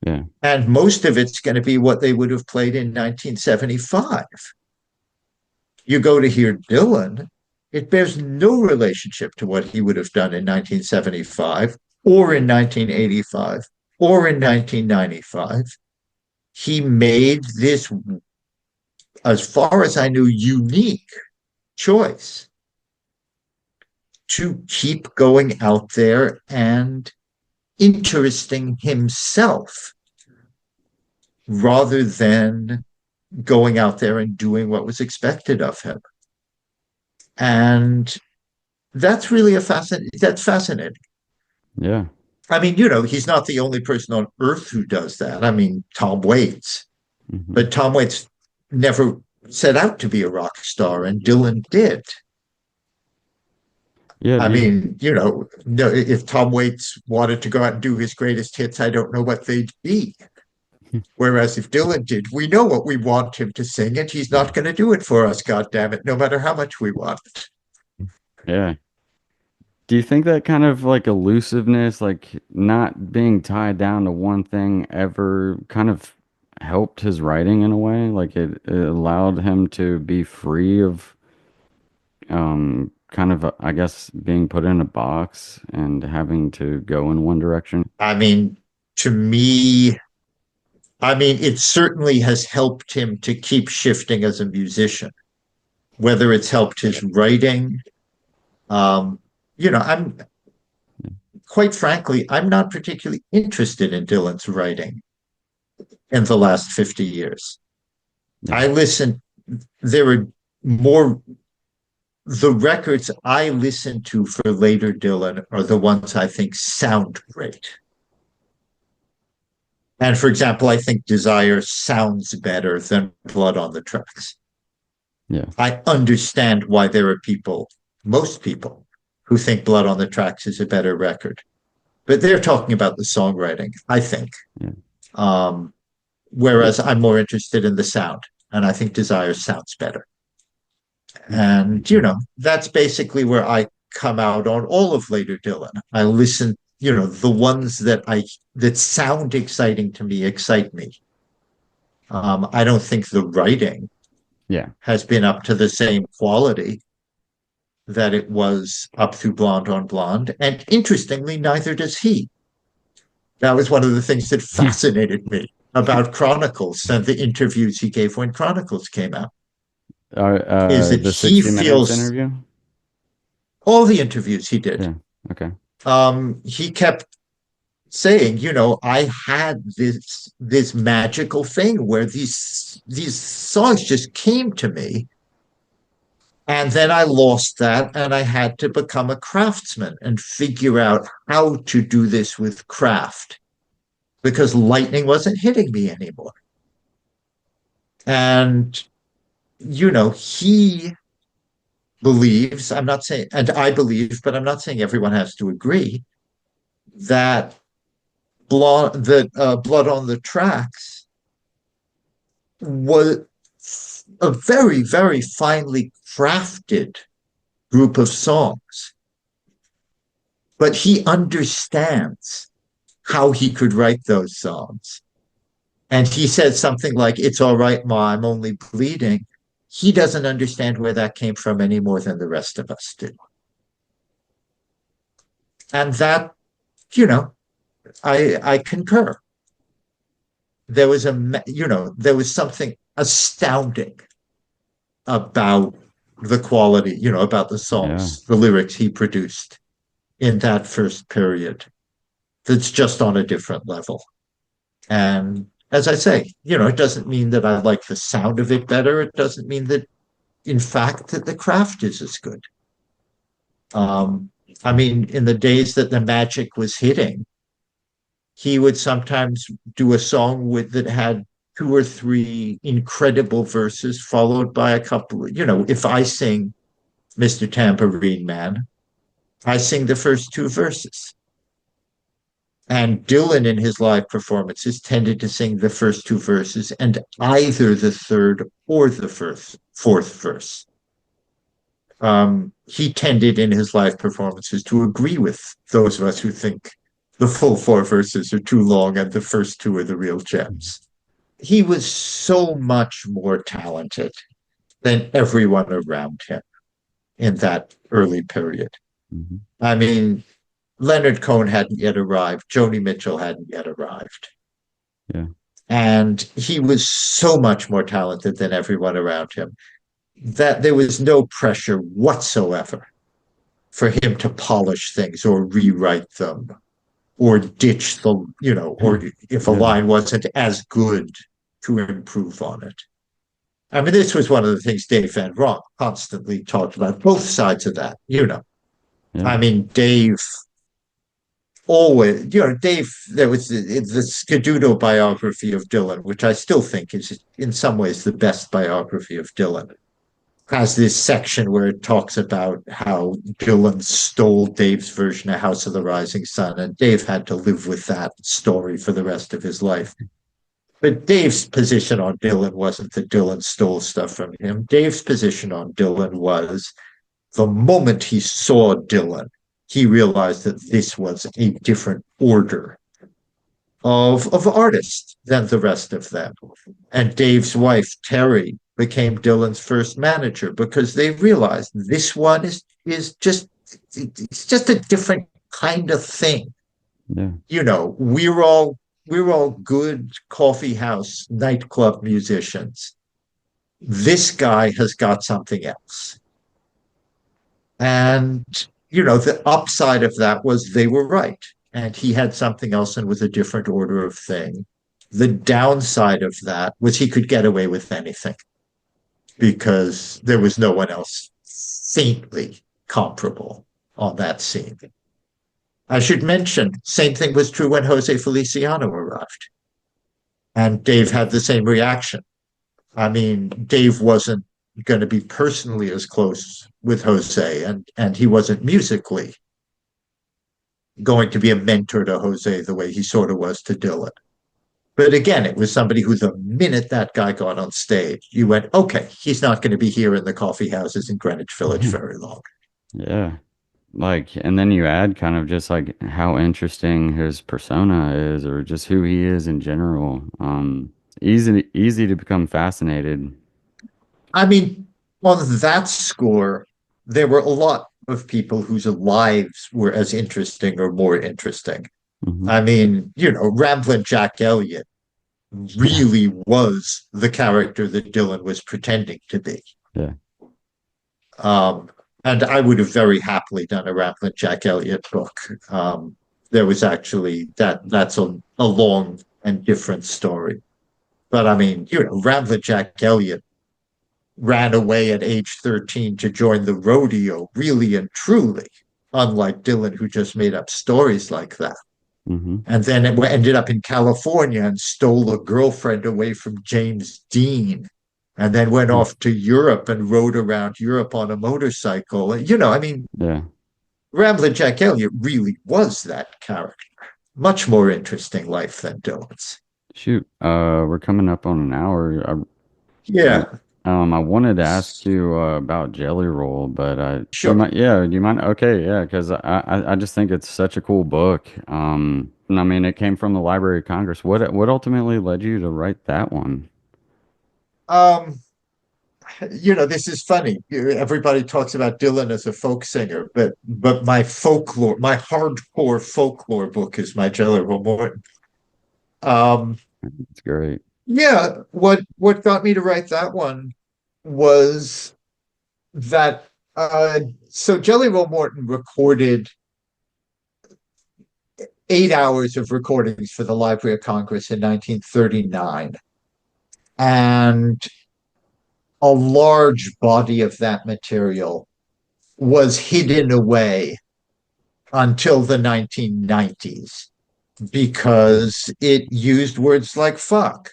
Yeah. And most of it's going to be what they would have played in 1975. You go to hear Dylan, it bears no relationship to what he would have done in 1975 or in 1985 or in 1995. He made this, as far as I knew, unique choice to keep going out there and interesting himself rather than going out there and doing what was expected of him. And that's really that's fascinating. Yeah. I mean, he's not the only person on earth who does that. I mean, Tom Waits, Hmm. but Tom Waits never set out to be a rock star, and Dylan did. Yeah. I mean, no, if Tom Waits wanted to go out and do his greatest hits, I don't know what they'd be. Whereas if Dylan did, we know what we want him to sing, and he's not going to do it for us, God damn it, no matter how much we want it. Yeah. Do you think that kind of like elusiveness, like not being tied down to one thing ever kind of helped his writing in a way? Like it allowed him to be free of kind of, I guess, being put in a box and having to go in one direction. I mean, to me, it certainly has helped him to keep shifting as a musician, whether it's helped his writing. I'm quite frankly, I'm not particularly interested in Dylan's writing in the last 50 years. Yeah. There are more, the records I listen to for later Dylan are the ones I think sound great. And for example, I think Desire sounds better than Blood on the Tracks. Yeah. I understand why there are most people, who think Blood on the Tracks is a better record. But they're talking about the songwriting, I think. Yeah. Whereas I'm more interested in the sound, and I think Desire sounds better. And, that's basically where I come out on all of later Dylan. I listen, the ones that sound exciting to me excite me. I don't think the writing Yeah. has been up to the same quality that it was up through Blonde on Blonde. And interestingly, neither does he. That was one of the things that fascinated me about Chronicles and the interviews he gave when Chronicles came out. Is that The he 60 Minutes feels interview? all the interviews he did. Yeah. Okay. He kept saying, I had this magical thing where these songs just came to me, and then I lost that, and I had to become a craftsman and figure out how to do this with craft because lightning wasn't hitting me anymore. And he believes, I'm not saying, and I believe, but I'm not saying everyone has to agree, that Blood on the Tracks was a very, very finely crafted group of songs. But he understands how he could write those songs. And he said something like, "It's all right, Ma, I'm only bleeding." He doesn't understand where that came from any more than the rest of us do. And that, I concur. There was something astounding about the quality, about the songs, the lyrics he produced in that first period. That's just on a different level. And as I say, it doesn't mean that I like the sound of it better. It doesn't mean that, in fact, that the craft is as good. In the days that the magic was hitting, he would sometimes do a song that had 2 or 3 incredible verses, followed by a couple. If I sing Mr. Tambourine Man, I sing the first 2 verses. And Dylan, in his live performances, tended to sing the first 2 verses and either the third or the fourth verse. He tended, in his live performances, to agree with those of us who think the full 4 verses are too long and the first 2 are the real gems. He was so much more talented than everyone around him in that early period. Mm-hmm. Leonard Cohen hadn't yet arrived. Joni Mitchell hadn't yet arrived. Yeah. And he was so much more talented than everyone around him that there was no pressure whatsoever for him to polish things or rewrite them or ditch the, or if a line wasn't as good, to improve on it. This was one of the things Dave Van Ronk constantly talked about, both sides of that, Yeah. Dave always, Dave, there was the Scaduto biography of Dylan, which I still think is in some ways the best biography of Dylan, has this section where it talks about how Dylan stole Dave's version of House of the Rising Sun, and Dave had to live with that story for the rest of his life. But Dave's position on Dylan wasn't that Dylan stole stuff from him. Dave's position on Dylan was the moment he saw Dylan, he realized that this was a different order of artists than the rest of them. And Dave's wife, Terry, became Dylan's first manager because they realized this one is just, it's just a different kind of thing. Yeah. We're all good coffee house, nightclub musicians. This guy has got something else. And, the upside of that was they were right. And he had something else and was a different order of thing. The downside of that was he could get away with anything because there was no one else faintly comparable on that scene. I should mention, same thing was true when Jose Feliciano arrived. And Dave had the same reaction. Dave wasn't going to be personally as close with Jose, and he wasn't musically going to be a mentor to Jose the way he sort of was to Dylan. But again, it was somebody who, the minute that guy got on stage, you went, okay, he's not going to be here in the coffee houses in Greenwich Village very long. Yeah. Like, and then you add kind of just like how interesting his persona is, or just who he is in general. Easy to become fascinated. I mean, on that score, there were a lot of people whose lives were as interesting or more interesting. Hmm. I mean, Ramblin' Jack Elliott Yeah. really was the character that Dylan was pretending to be. Yeah. Um, and I would have very happily done a Ramblin' Jack Elliott book. There was actually that's a long and different story. But I mean, Ramblin' Jack Elliott ran away at age 13 to join the rodeo, really and truly, unlike Dylan, who just made up stories like that. Hmm. And then it ended up in California and stole a girlfriend away from James Dean, and then went off to Europe and rode around Europe on a motorcycle. I mean, Yeah. Ramblin' Jack Elliott really was that character. Much more interesting life than Dylan's. Shoot. We're coming up on an hour. Yeah, I wanted to ask you about Jelly Roll, but do you sure. mind? Yeah, do you mind? Okay, yeah, because I just think it's such a cool book. And I mean, it came from the Library of Congress. What ultimately led you to write that one? Um, this is funny. Everybody talks about Dylan as a folk singer, but my hardcore folklore book is my Jelly Roll Morton. Um, It's great. yeah, what got me to write that one was that so Jelly Roll Morton recorded 8 hours of recordings for the Library of Congress in 1939, and a large body of that material was hidden away until the 1990s because it used words like fuck.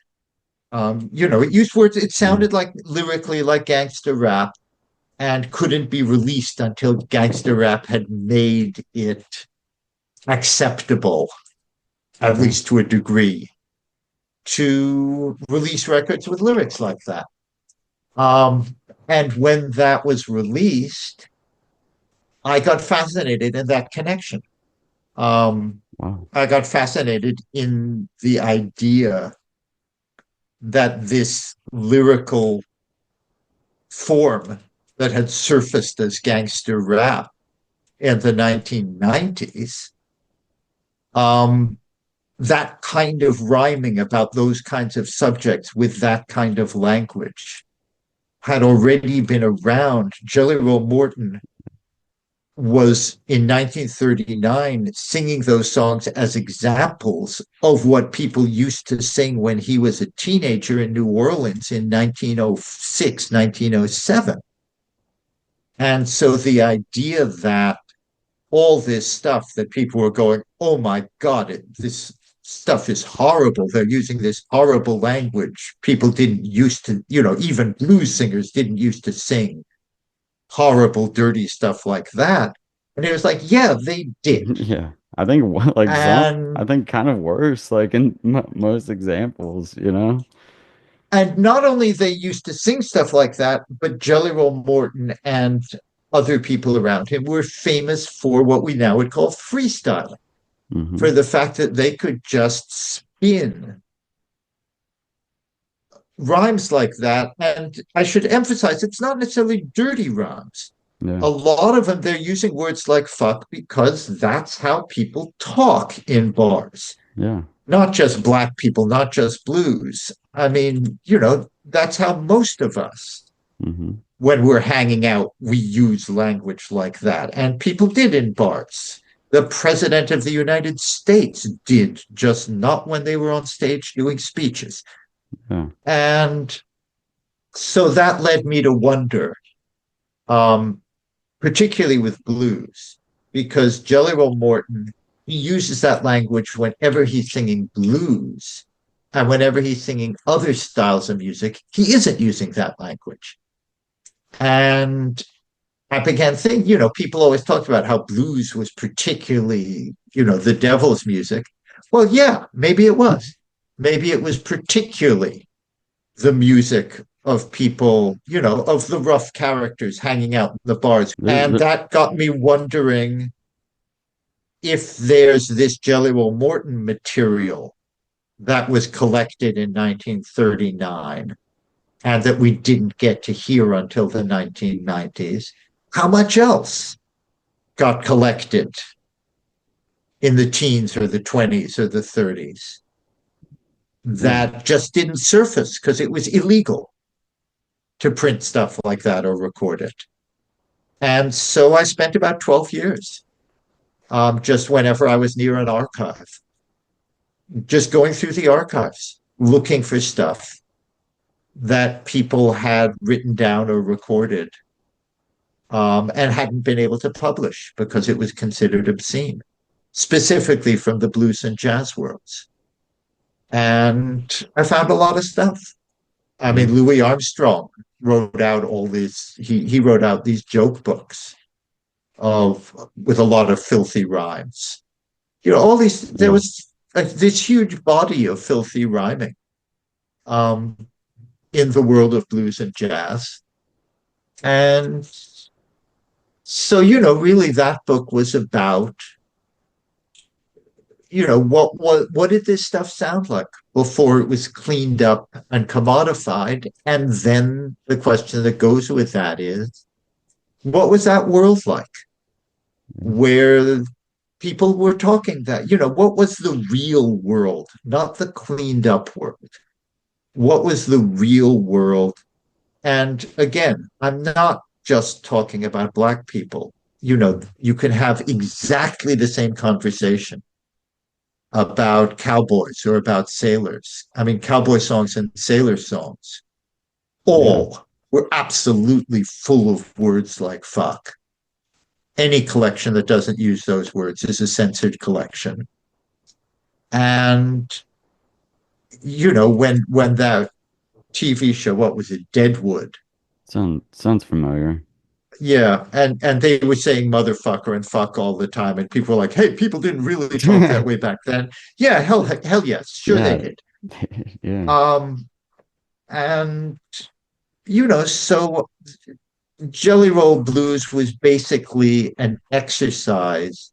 It used words, it Yeah. sounded like lyrically like gangster rap and couldn't be released until gangster rap had made it acceptable, at Yeah. least to a degree, to release records with lyrics like that. And when that was released, I got fascinated in that connection. Wow. I got fascinated in the idea that this lyrical form that had surfaced as gangster rap in the 1990s, um, that kind of rhyming about those kinds of subjects with that kind of language had already been around. Jelly Roll Morton was in 1939 singing those songs as examples of what people used to sing when he was a teenager in New Orleans in 1906, 1907. And so the idea that all this stuff that people were going, oh my God, this stuff is horrible. They're using this horrible language. People didn't used to, even blues singers didn't used to sing horrible, dirty stuff like that. And it was like, yeah, they did. Yeah. I think like I And think kind of worse, like in m most examples, you know? not only they used to sing stuff like that, but Jelly Roll Morton and other people around him were famous for what we now would call freestyling, Hmm. for the fact that they could just spin rhymes like that. And I should emphasize, it's not necessarily dirty rhymes. Yeah. A lot of them, they're using words like fuck because that's how people talk in bars. Yeah. Not just black people, not just blues. I mean, that's how most of us, Hmm. when we're hanging out, we use language like that. And people did in bars. The president of the United States did, just not when they were on stage doing speeches. Yeah. And so that led me to wonder, um, particularly with blues, because Jelly Roll Morton, he uses that language whenever he's singing blues. And whenever he's singing other styles of music, he isn't using that language. And I began thinking, people always talked about how blues was particularly, the devil's music. Well, yeah, maybe it was. maybe it was particularly the music of people, of the rough characters hanging out in the bars. And that got me wondering if there's this Jelly Roll Morton material that was collected in 1939 and that we didn't get to hear until the 1990s. How much else got collected in the teens or the 20s or the 30s that just didn't surface because it was illegal to print stuff like that or record it? And so I spent about 12 years just whenever I was near an archive, just going through the archives, looking for stuff that people had written down or recorded and hadn't been able to publish because it was considered obscene, specifically from the blues and jazz worlds. And I found a lot of stuff. I mean, Louis Armstrong wrote out all these, he wrote out these joke books with a lot of filthy rhymes. All these, there was this huge body of filthy rhyming in the world of blues and jazz. And so, really that book was about, what did this stuff sound like before it was cleaned up and commodified? And then the question that goes with that is, what was that world like where people were talking that, what was the real world, not the cleaned up world? What was the real world? And again, I'm not just talking about Black people. You can have exactly the same conversation about cowboys or about sailors. I mean, cowboy songs and sailor songs all were absolutely full of words like fuck. Any collection that doesn't use those words is a censored collection. And, when that TV show, what was it, Deadwood? Sounds familiar. Yeah, and they were saying motherfucker and fuck all the time, and people were like, "Hey, people didn't really talk that way back then." Yeah, hell yes, sure they did. Yeah. And so Jelly Roll Blues was basically an exercise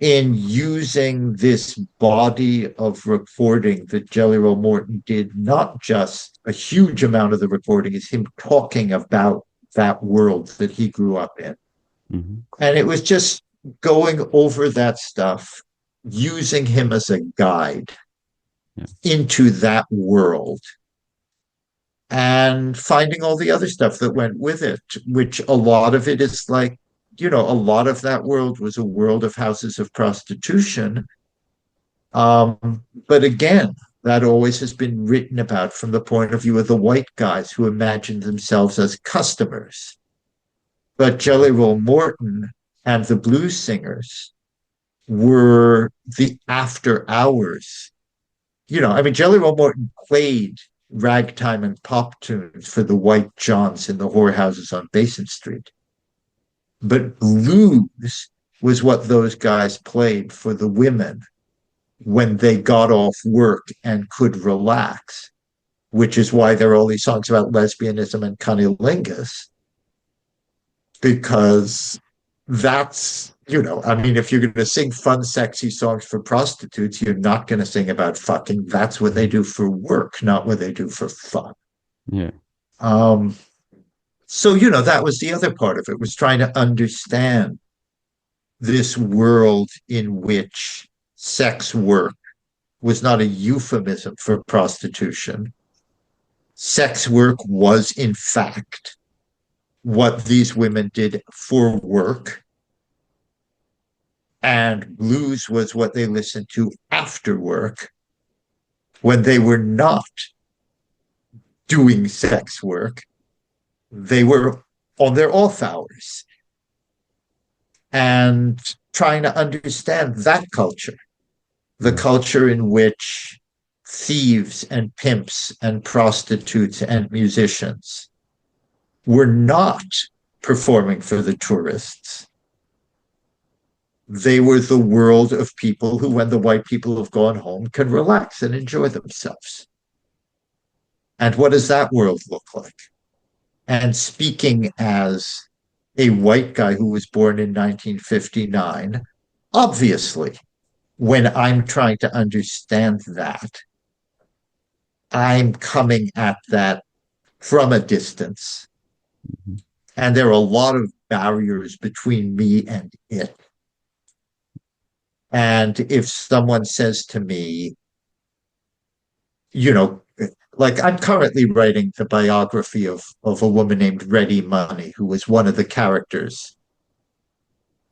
in using this body of recording that Jelly Roll Morton did. Not just a huge amount of the recording is him talking about that world that he grew up in. Mm-hmm. And it was just going over that stuff, using him as a guide into that world and finding all the other stuff that went with it, which a lot of it is like, a lot of that world was a world of houses of prostitution. But again, that always has been written about from the point of view of the white guys who imagined themselves as customers. But Jelly Roll Morton and the blues singers were the after hours. Jelly Roll Morton played ragtime and pop tunes for the white Johns in the whorehouses on Basin Street. But blues was what those guys played for the women when they got off work and could relax, which is why there are all these songs about lesbianism and cunnilingus, because that's, if you're going to sing fun, sexy songs for prostitutes, you're not going to sing about fucking. That's what they do for work, not what they do for fun. Yeah. So, that was the other part of it, was trying to understand this world in which sex work was not a euphemism for prostitution. Sex work was, in fact, what these women did for work. And blues was what they listened to after work when they were not doing sex work. They were on their off hours and trying to understand that culture, the culture in which thieves and pimps and prostitutes and musicians were not performing for the tourists. they were the world of people who, when the white people have gone home, can relax and enjoy themselves. And what does that world look like? And speaking as a white guy who was born in 1959, obviously, when I'm trying to understand that, I'm coming at that from a distance. And there are a lot of barriers between me and it. And if someone says to me, you know, like I'm currently writing the biography of a woman named Ready Money, who was one of the characters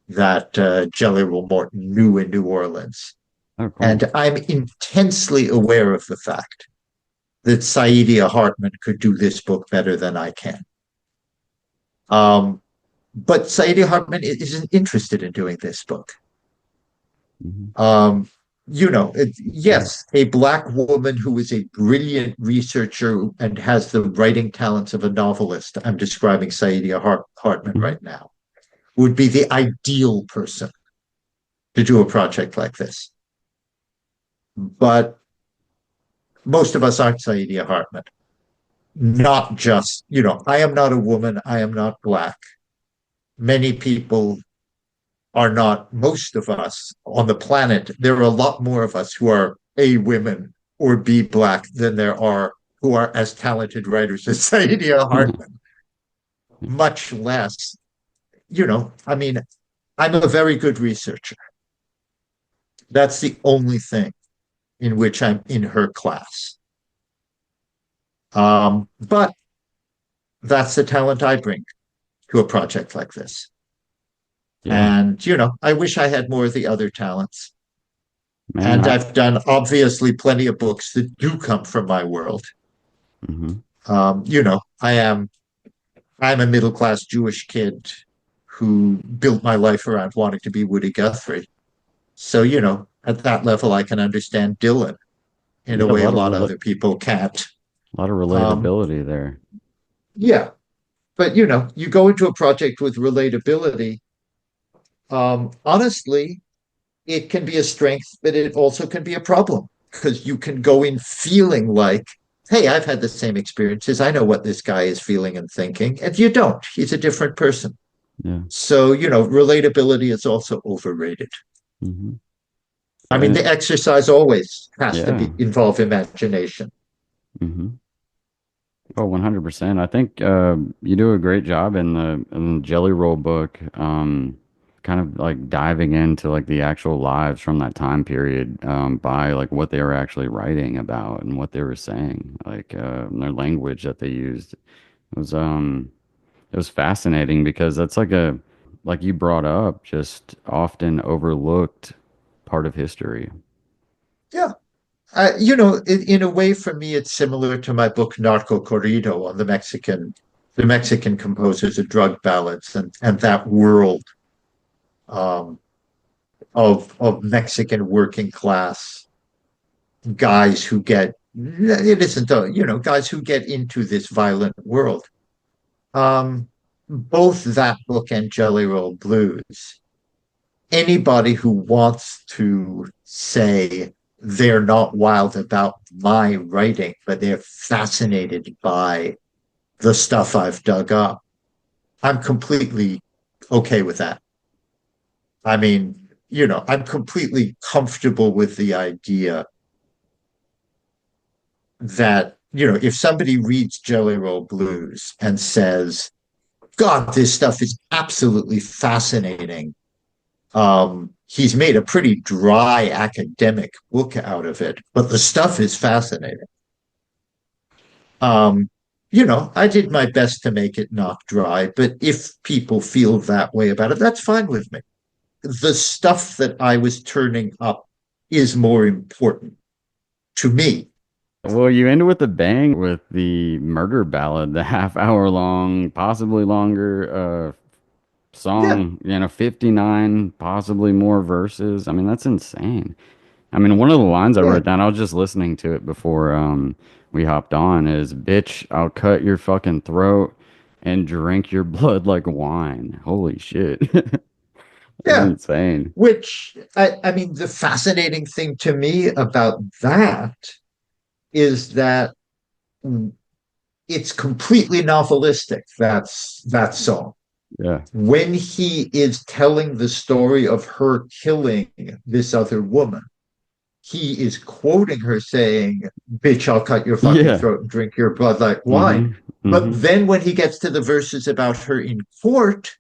that Jelly Roll Morton knew in New Orleans. Oh, cool. And I'm intensely aware of the fact that Saidiya Hartman could do this book better than I can. But Saidiya Hartman isn't interested in doing this book. Mhm. Yes, a Black woman who is a brilliant researcher and has the writing talents of a novelist, I'm describing Saidiya Hartman right now, would be the ideal person to do a project like this. But most of us aren't Saidiya Hartman. Not just, I am not a woman, I am not Black. Many people are not, most of us on the planet, there are a lot more of us who are A, women, or B, Black than there are who are as talented writers as Saidiya Hartman. Much less, I'm a very good researcher. That's the only thing in which I'm in her class. But that's the talent I bring to a project like this. Yeah, And, I wish I had more of the other talents. man. And I've done obviously plenty of books that do come from my world. Mhm. I'm a middle class Jewish kid who built my life around wanting to be Woody Guthrie. So, at that level, I can understand Dylan in Yeah, a way a lot of other people can't. a lot of Um, relatability there. yeah. But, you go into a project with relatability. Honestly, it can be a strength, but it also can be a problem because you can go in feeling like, hey, I've had the same experiences. I know what this guy is feeling and thinking. And you don't. He's a different person. Yeah. So, relatability is also overrated. Hmm. I mean, the exercise always has to Yeah. involve imagination. Hmm. Oh, 100%. I think you do a great job in the Jelly Roll book, kind of like diving into like the actual lives from that time period, by like what they were actually writing about and what they were saying, like their language that they used. It was fascinating because that's like you brought up, just often overlooked part of history. Yeah. In a way, for me, it's similar to my book Narco Corrido on the Mexican composers of drug ballads and that world um, of Mexican working class guys who get it isn't guys who get into this violent world. Both that book and Jelly Roll Blues. Anybody who wants to say they're not wild about my writing, but they're fascinated by the stuff I've dug up, I'm completely okay with that. I mean, I'm completely comfortable with the idea that, if somebody reads Jelly Roll Blues and says, God, this stuff is absolutely fascinating. He's made a pretty dry academic book out of it, but the stuff is fascinating. Um, I did my best to make it not dry, but if people feel that way about it, that's fine with me. The stuff that I was turning up is more important to me. Well, you ended with a bang with the murder ballad, the half-hour long, possibly longer Yeah, song, 59, possibly more verses. I mean, that's insane. I mean, one of the lines I yeah. wrote down, I was just listening to it before we hopped on, is, "Bitch, I'll cut your fucking throat and drink your blood like wine." Holy shit. It's Yeah. insane. Which I mean, the fascinating thing to me about that is that it's completely novelistic. That's that song. Yeah. When he is telling the story of her killing this other woman, he is quoting her saying, "Bitch, I'll cut your fucking Yeah. throat and drink your blood like wine." Mm-hmm. But Mm-hmm. then when he gets to the verses about her in court,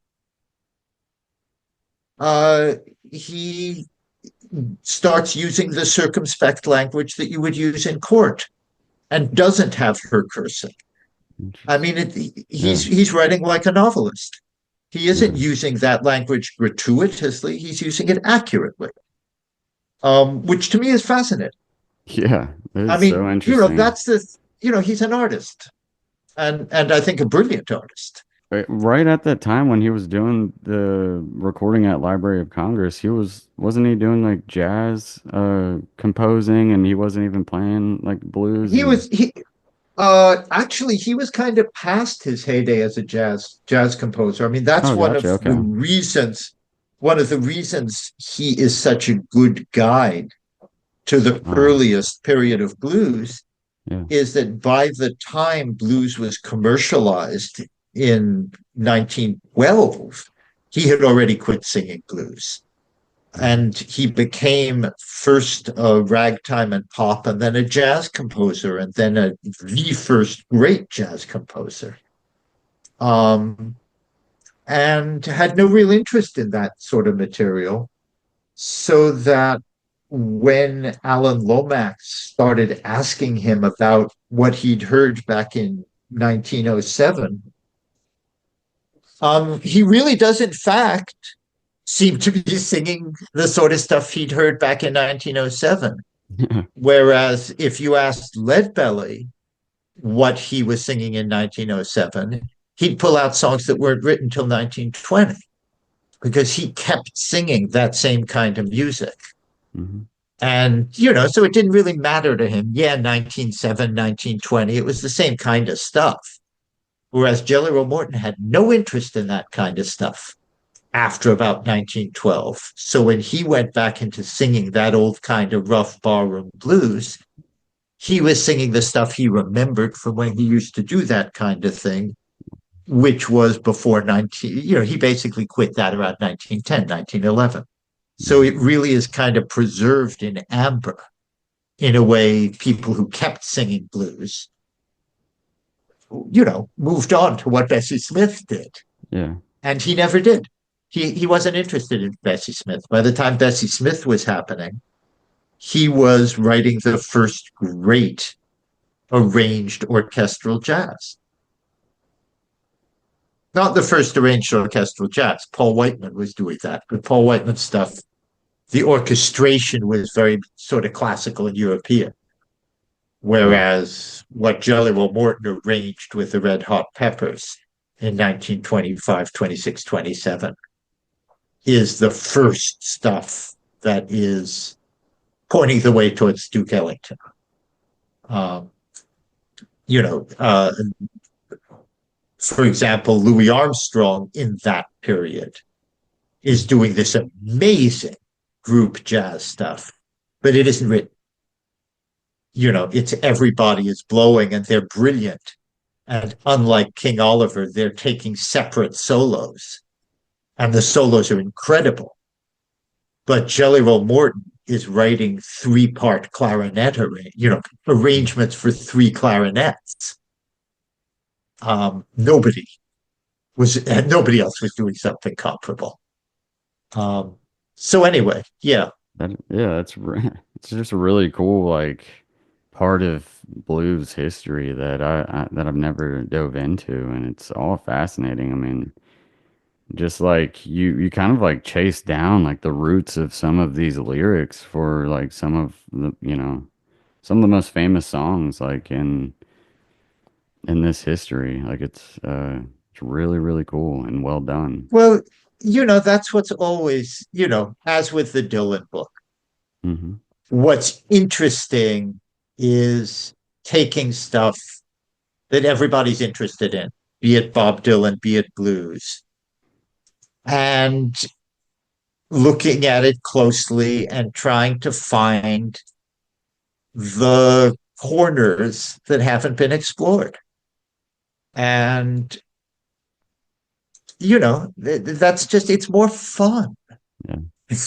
uh, he starts using the circumspect language that you would use in court and doesn't have her cursing. I mean, Yeah. he's writing like a novelist. He isn't Yeah. using that language gratuitously. He's using it accurately, which to me is fascinating. Yeah. I It's so mean, interesting. that's the, he's an artist, and I think a brilliant artist. Right at that time when he was doing the recording at Library of Congress, wasn't he doing like jazz composing, and he wasn't even playing like blues He and was he Actually, he was kind of past his heyday as a jazz composer. I mean, that's oh, gotcha. Okay. one of the reasons he is such a good guide to the Oh, earliest period of blues yeah. is that by the time blues was commercialized in 1912, he had already quit singing blues. And he became first a ragtime and pop, and then a jazz composer, and then the first great jazz composer. Um, and had no real interest in that sort of material. So that when Alan Lomax started asking him about what he'd heard back in 1907, he really does, in fact, seem to be singing the sort of stuff he'd heard back in 1907. Whereas if you asked Leadbelly what he was singing in 1907, he'd pull out songs that weren't written until 1920 because he kept singing that same kind of music. Hmm. And, so it didn't really matter to him. Yeah, 1907, 1920, it was the same kind of stuff. Whereas Jelly Roll Morton had no interest in that kind of stuff after about 1912. So when he went back into singing that old kind of rough barroom blues, he was singing the stuff he remembered from when he used to do that kind of thing, which was before 19, he basically quit that around 1910, 1911. So it really is kind of preserved in amber in a way people who kept singing blues, moved on to what Bessie Smith did. Yeah. And he never did. He wasn't interested in Bessie Smith. By the time Bessie Smith was happening, he was writing the first great arranged orchestral jazz. Not the first arranged orchestral jazz. Paul Whiteman was doing that. But Paul Whiteman's stuff, the orchestration was very sort of classical and European. Whereas what Jelly Roll Morton arranged with the Red Hot Peppers in 1925, 26, 27 is the first stuff that is pointing the way towards Duke Ellington. Um, for example, Louis Armstrong in that period is doing this amazing group jazz stuff, but it isn't written. It's everybody is blowing and they're brilliant. And unlike King Oliver, they're taking separate solos, and the solos are incredible. But Jelly Roll Morton is writing three-part clarinet arrangements for three clarinets. Nobody else was doing something comparable. So anyway, yeah. It's just a really cool like part of blues history that that I've never dove into, and it's all fascinating. I mean, just like you kind of like chase down like the roots of some of these lyrics for like some of the some of the most famous songs like in this history. Like it's really really cool and well done. Well, that's what's always, as with the Dylan book, Hmm. what's interesting is taking stuff that everybody's interested in, be it Bob Dylan, be it blues, and looking at it closely and trying to find the corners that haven't been explored. And, that's just, it's more fun. Yeah.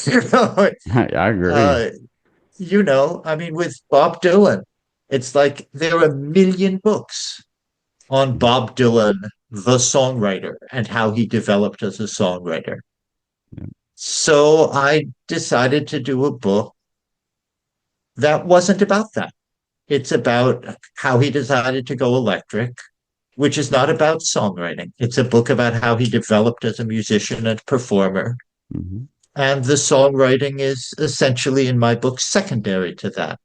You know, I agree. I mean, with Bob Dylan, it's like there are a million books on Bob Dylan, the songwriter, and how he developed as a songwriter. Yeah. So I decided to do a book that wasn't about that. It's about how he decided to go electric, which is not about songwriting. It's a book about how he developed as a musician and performer. Mhm. And the songwriting is essentially, in my book, secondary to that.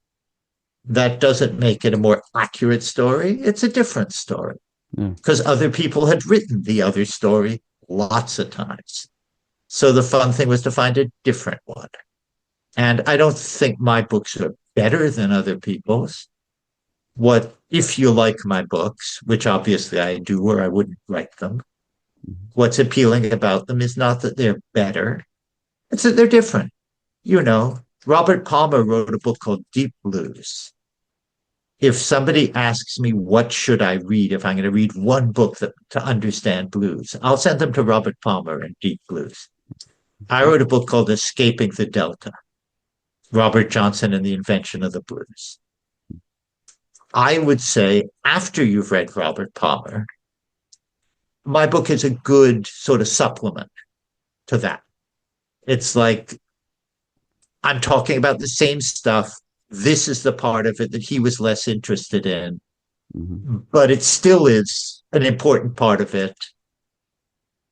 That doesn't make it a more accurate story. It's a different story Yeah. because other people had written the other story lots of times. So the fun thing was to find a different one. And I don't think my books are better than other people's. If you like my books, which obviously I do, or I wouldn't write them, what's appealing about them is not that they're better, it's that they're different. Robert Palmer wrote a book called Deep Blues. If somebody asks me what should I read, if I'm going to read one book to understand blues, I'll send them to Robert Palmer and Deep Blues. I wrote a book called Escaping the Delta, Robert Johnson and the Invention of the Blues. I would say after you've read Robert Palmer, my book is a good sort of supplement to that. It's like I'm talking about the same stuff. This is the part of it that he was less interested in, but it still is an important part of it.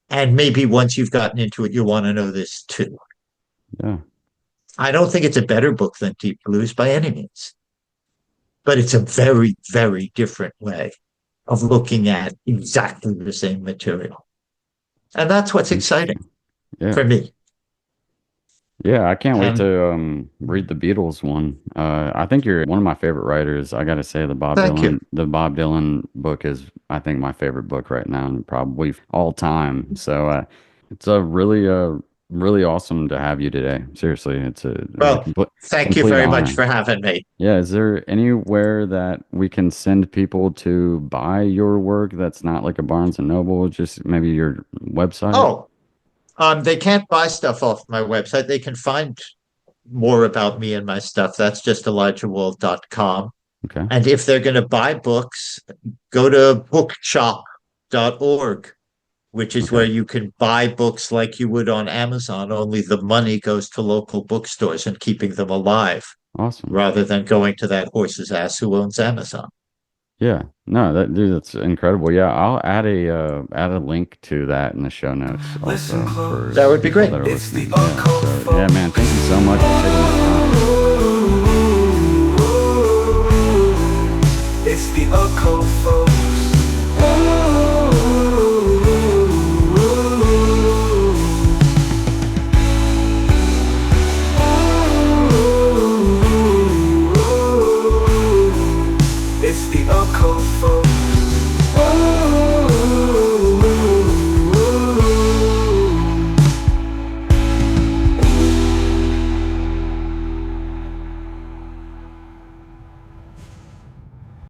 And maybe once you've gotten into it, you want to know this too. Yeah. I don't think it's a better book than Deep Blues by any means, but it's a very, very different way of looking at exactly the same material. And that's what's exciting for me. Yeah, I can't wait to read the Beatles one. I think you're one of my favorite writers. I got to say the Bob Dylan book is, I think, my favorite book right now, and probably all time. So it's a really awesome to have you today. Seriously, thank you very much for having me. Yeah, is there anywhere that we can send people to buy your work that's not like a Barnes and Noble? Just maybe your website? Oh. They can't buy stuff off my website. They can find more about me and my stuff. That's just ElijahWald.com. Okay. And if they're going to buy books, go to bookshop.org, which is where you can buy books like you would on Amazon, only the money goes to local bookstores and keeping them alive. Awesome. Rather than going to that horse's ass who owns Amazon. Yeah, no, that's incredible. Yeah, I'll add a link to that in the show notes also. That would be great. It's the Occult. Yeah, man, thank you so much for taking the time. It's the Occult folks. It's the Occult folks.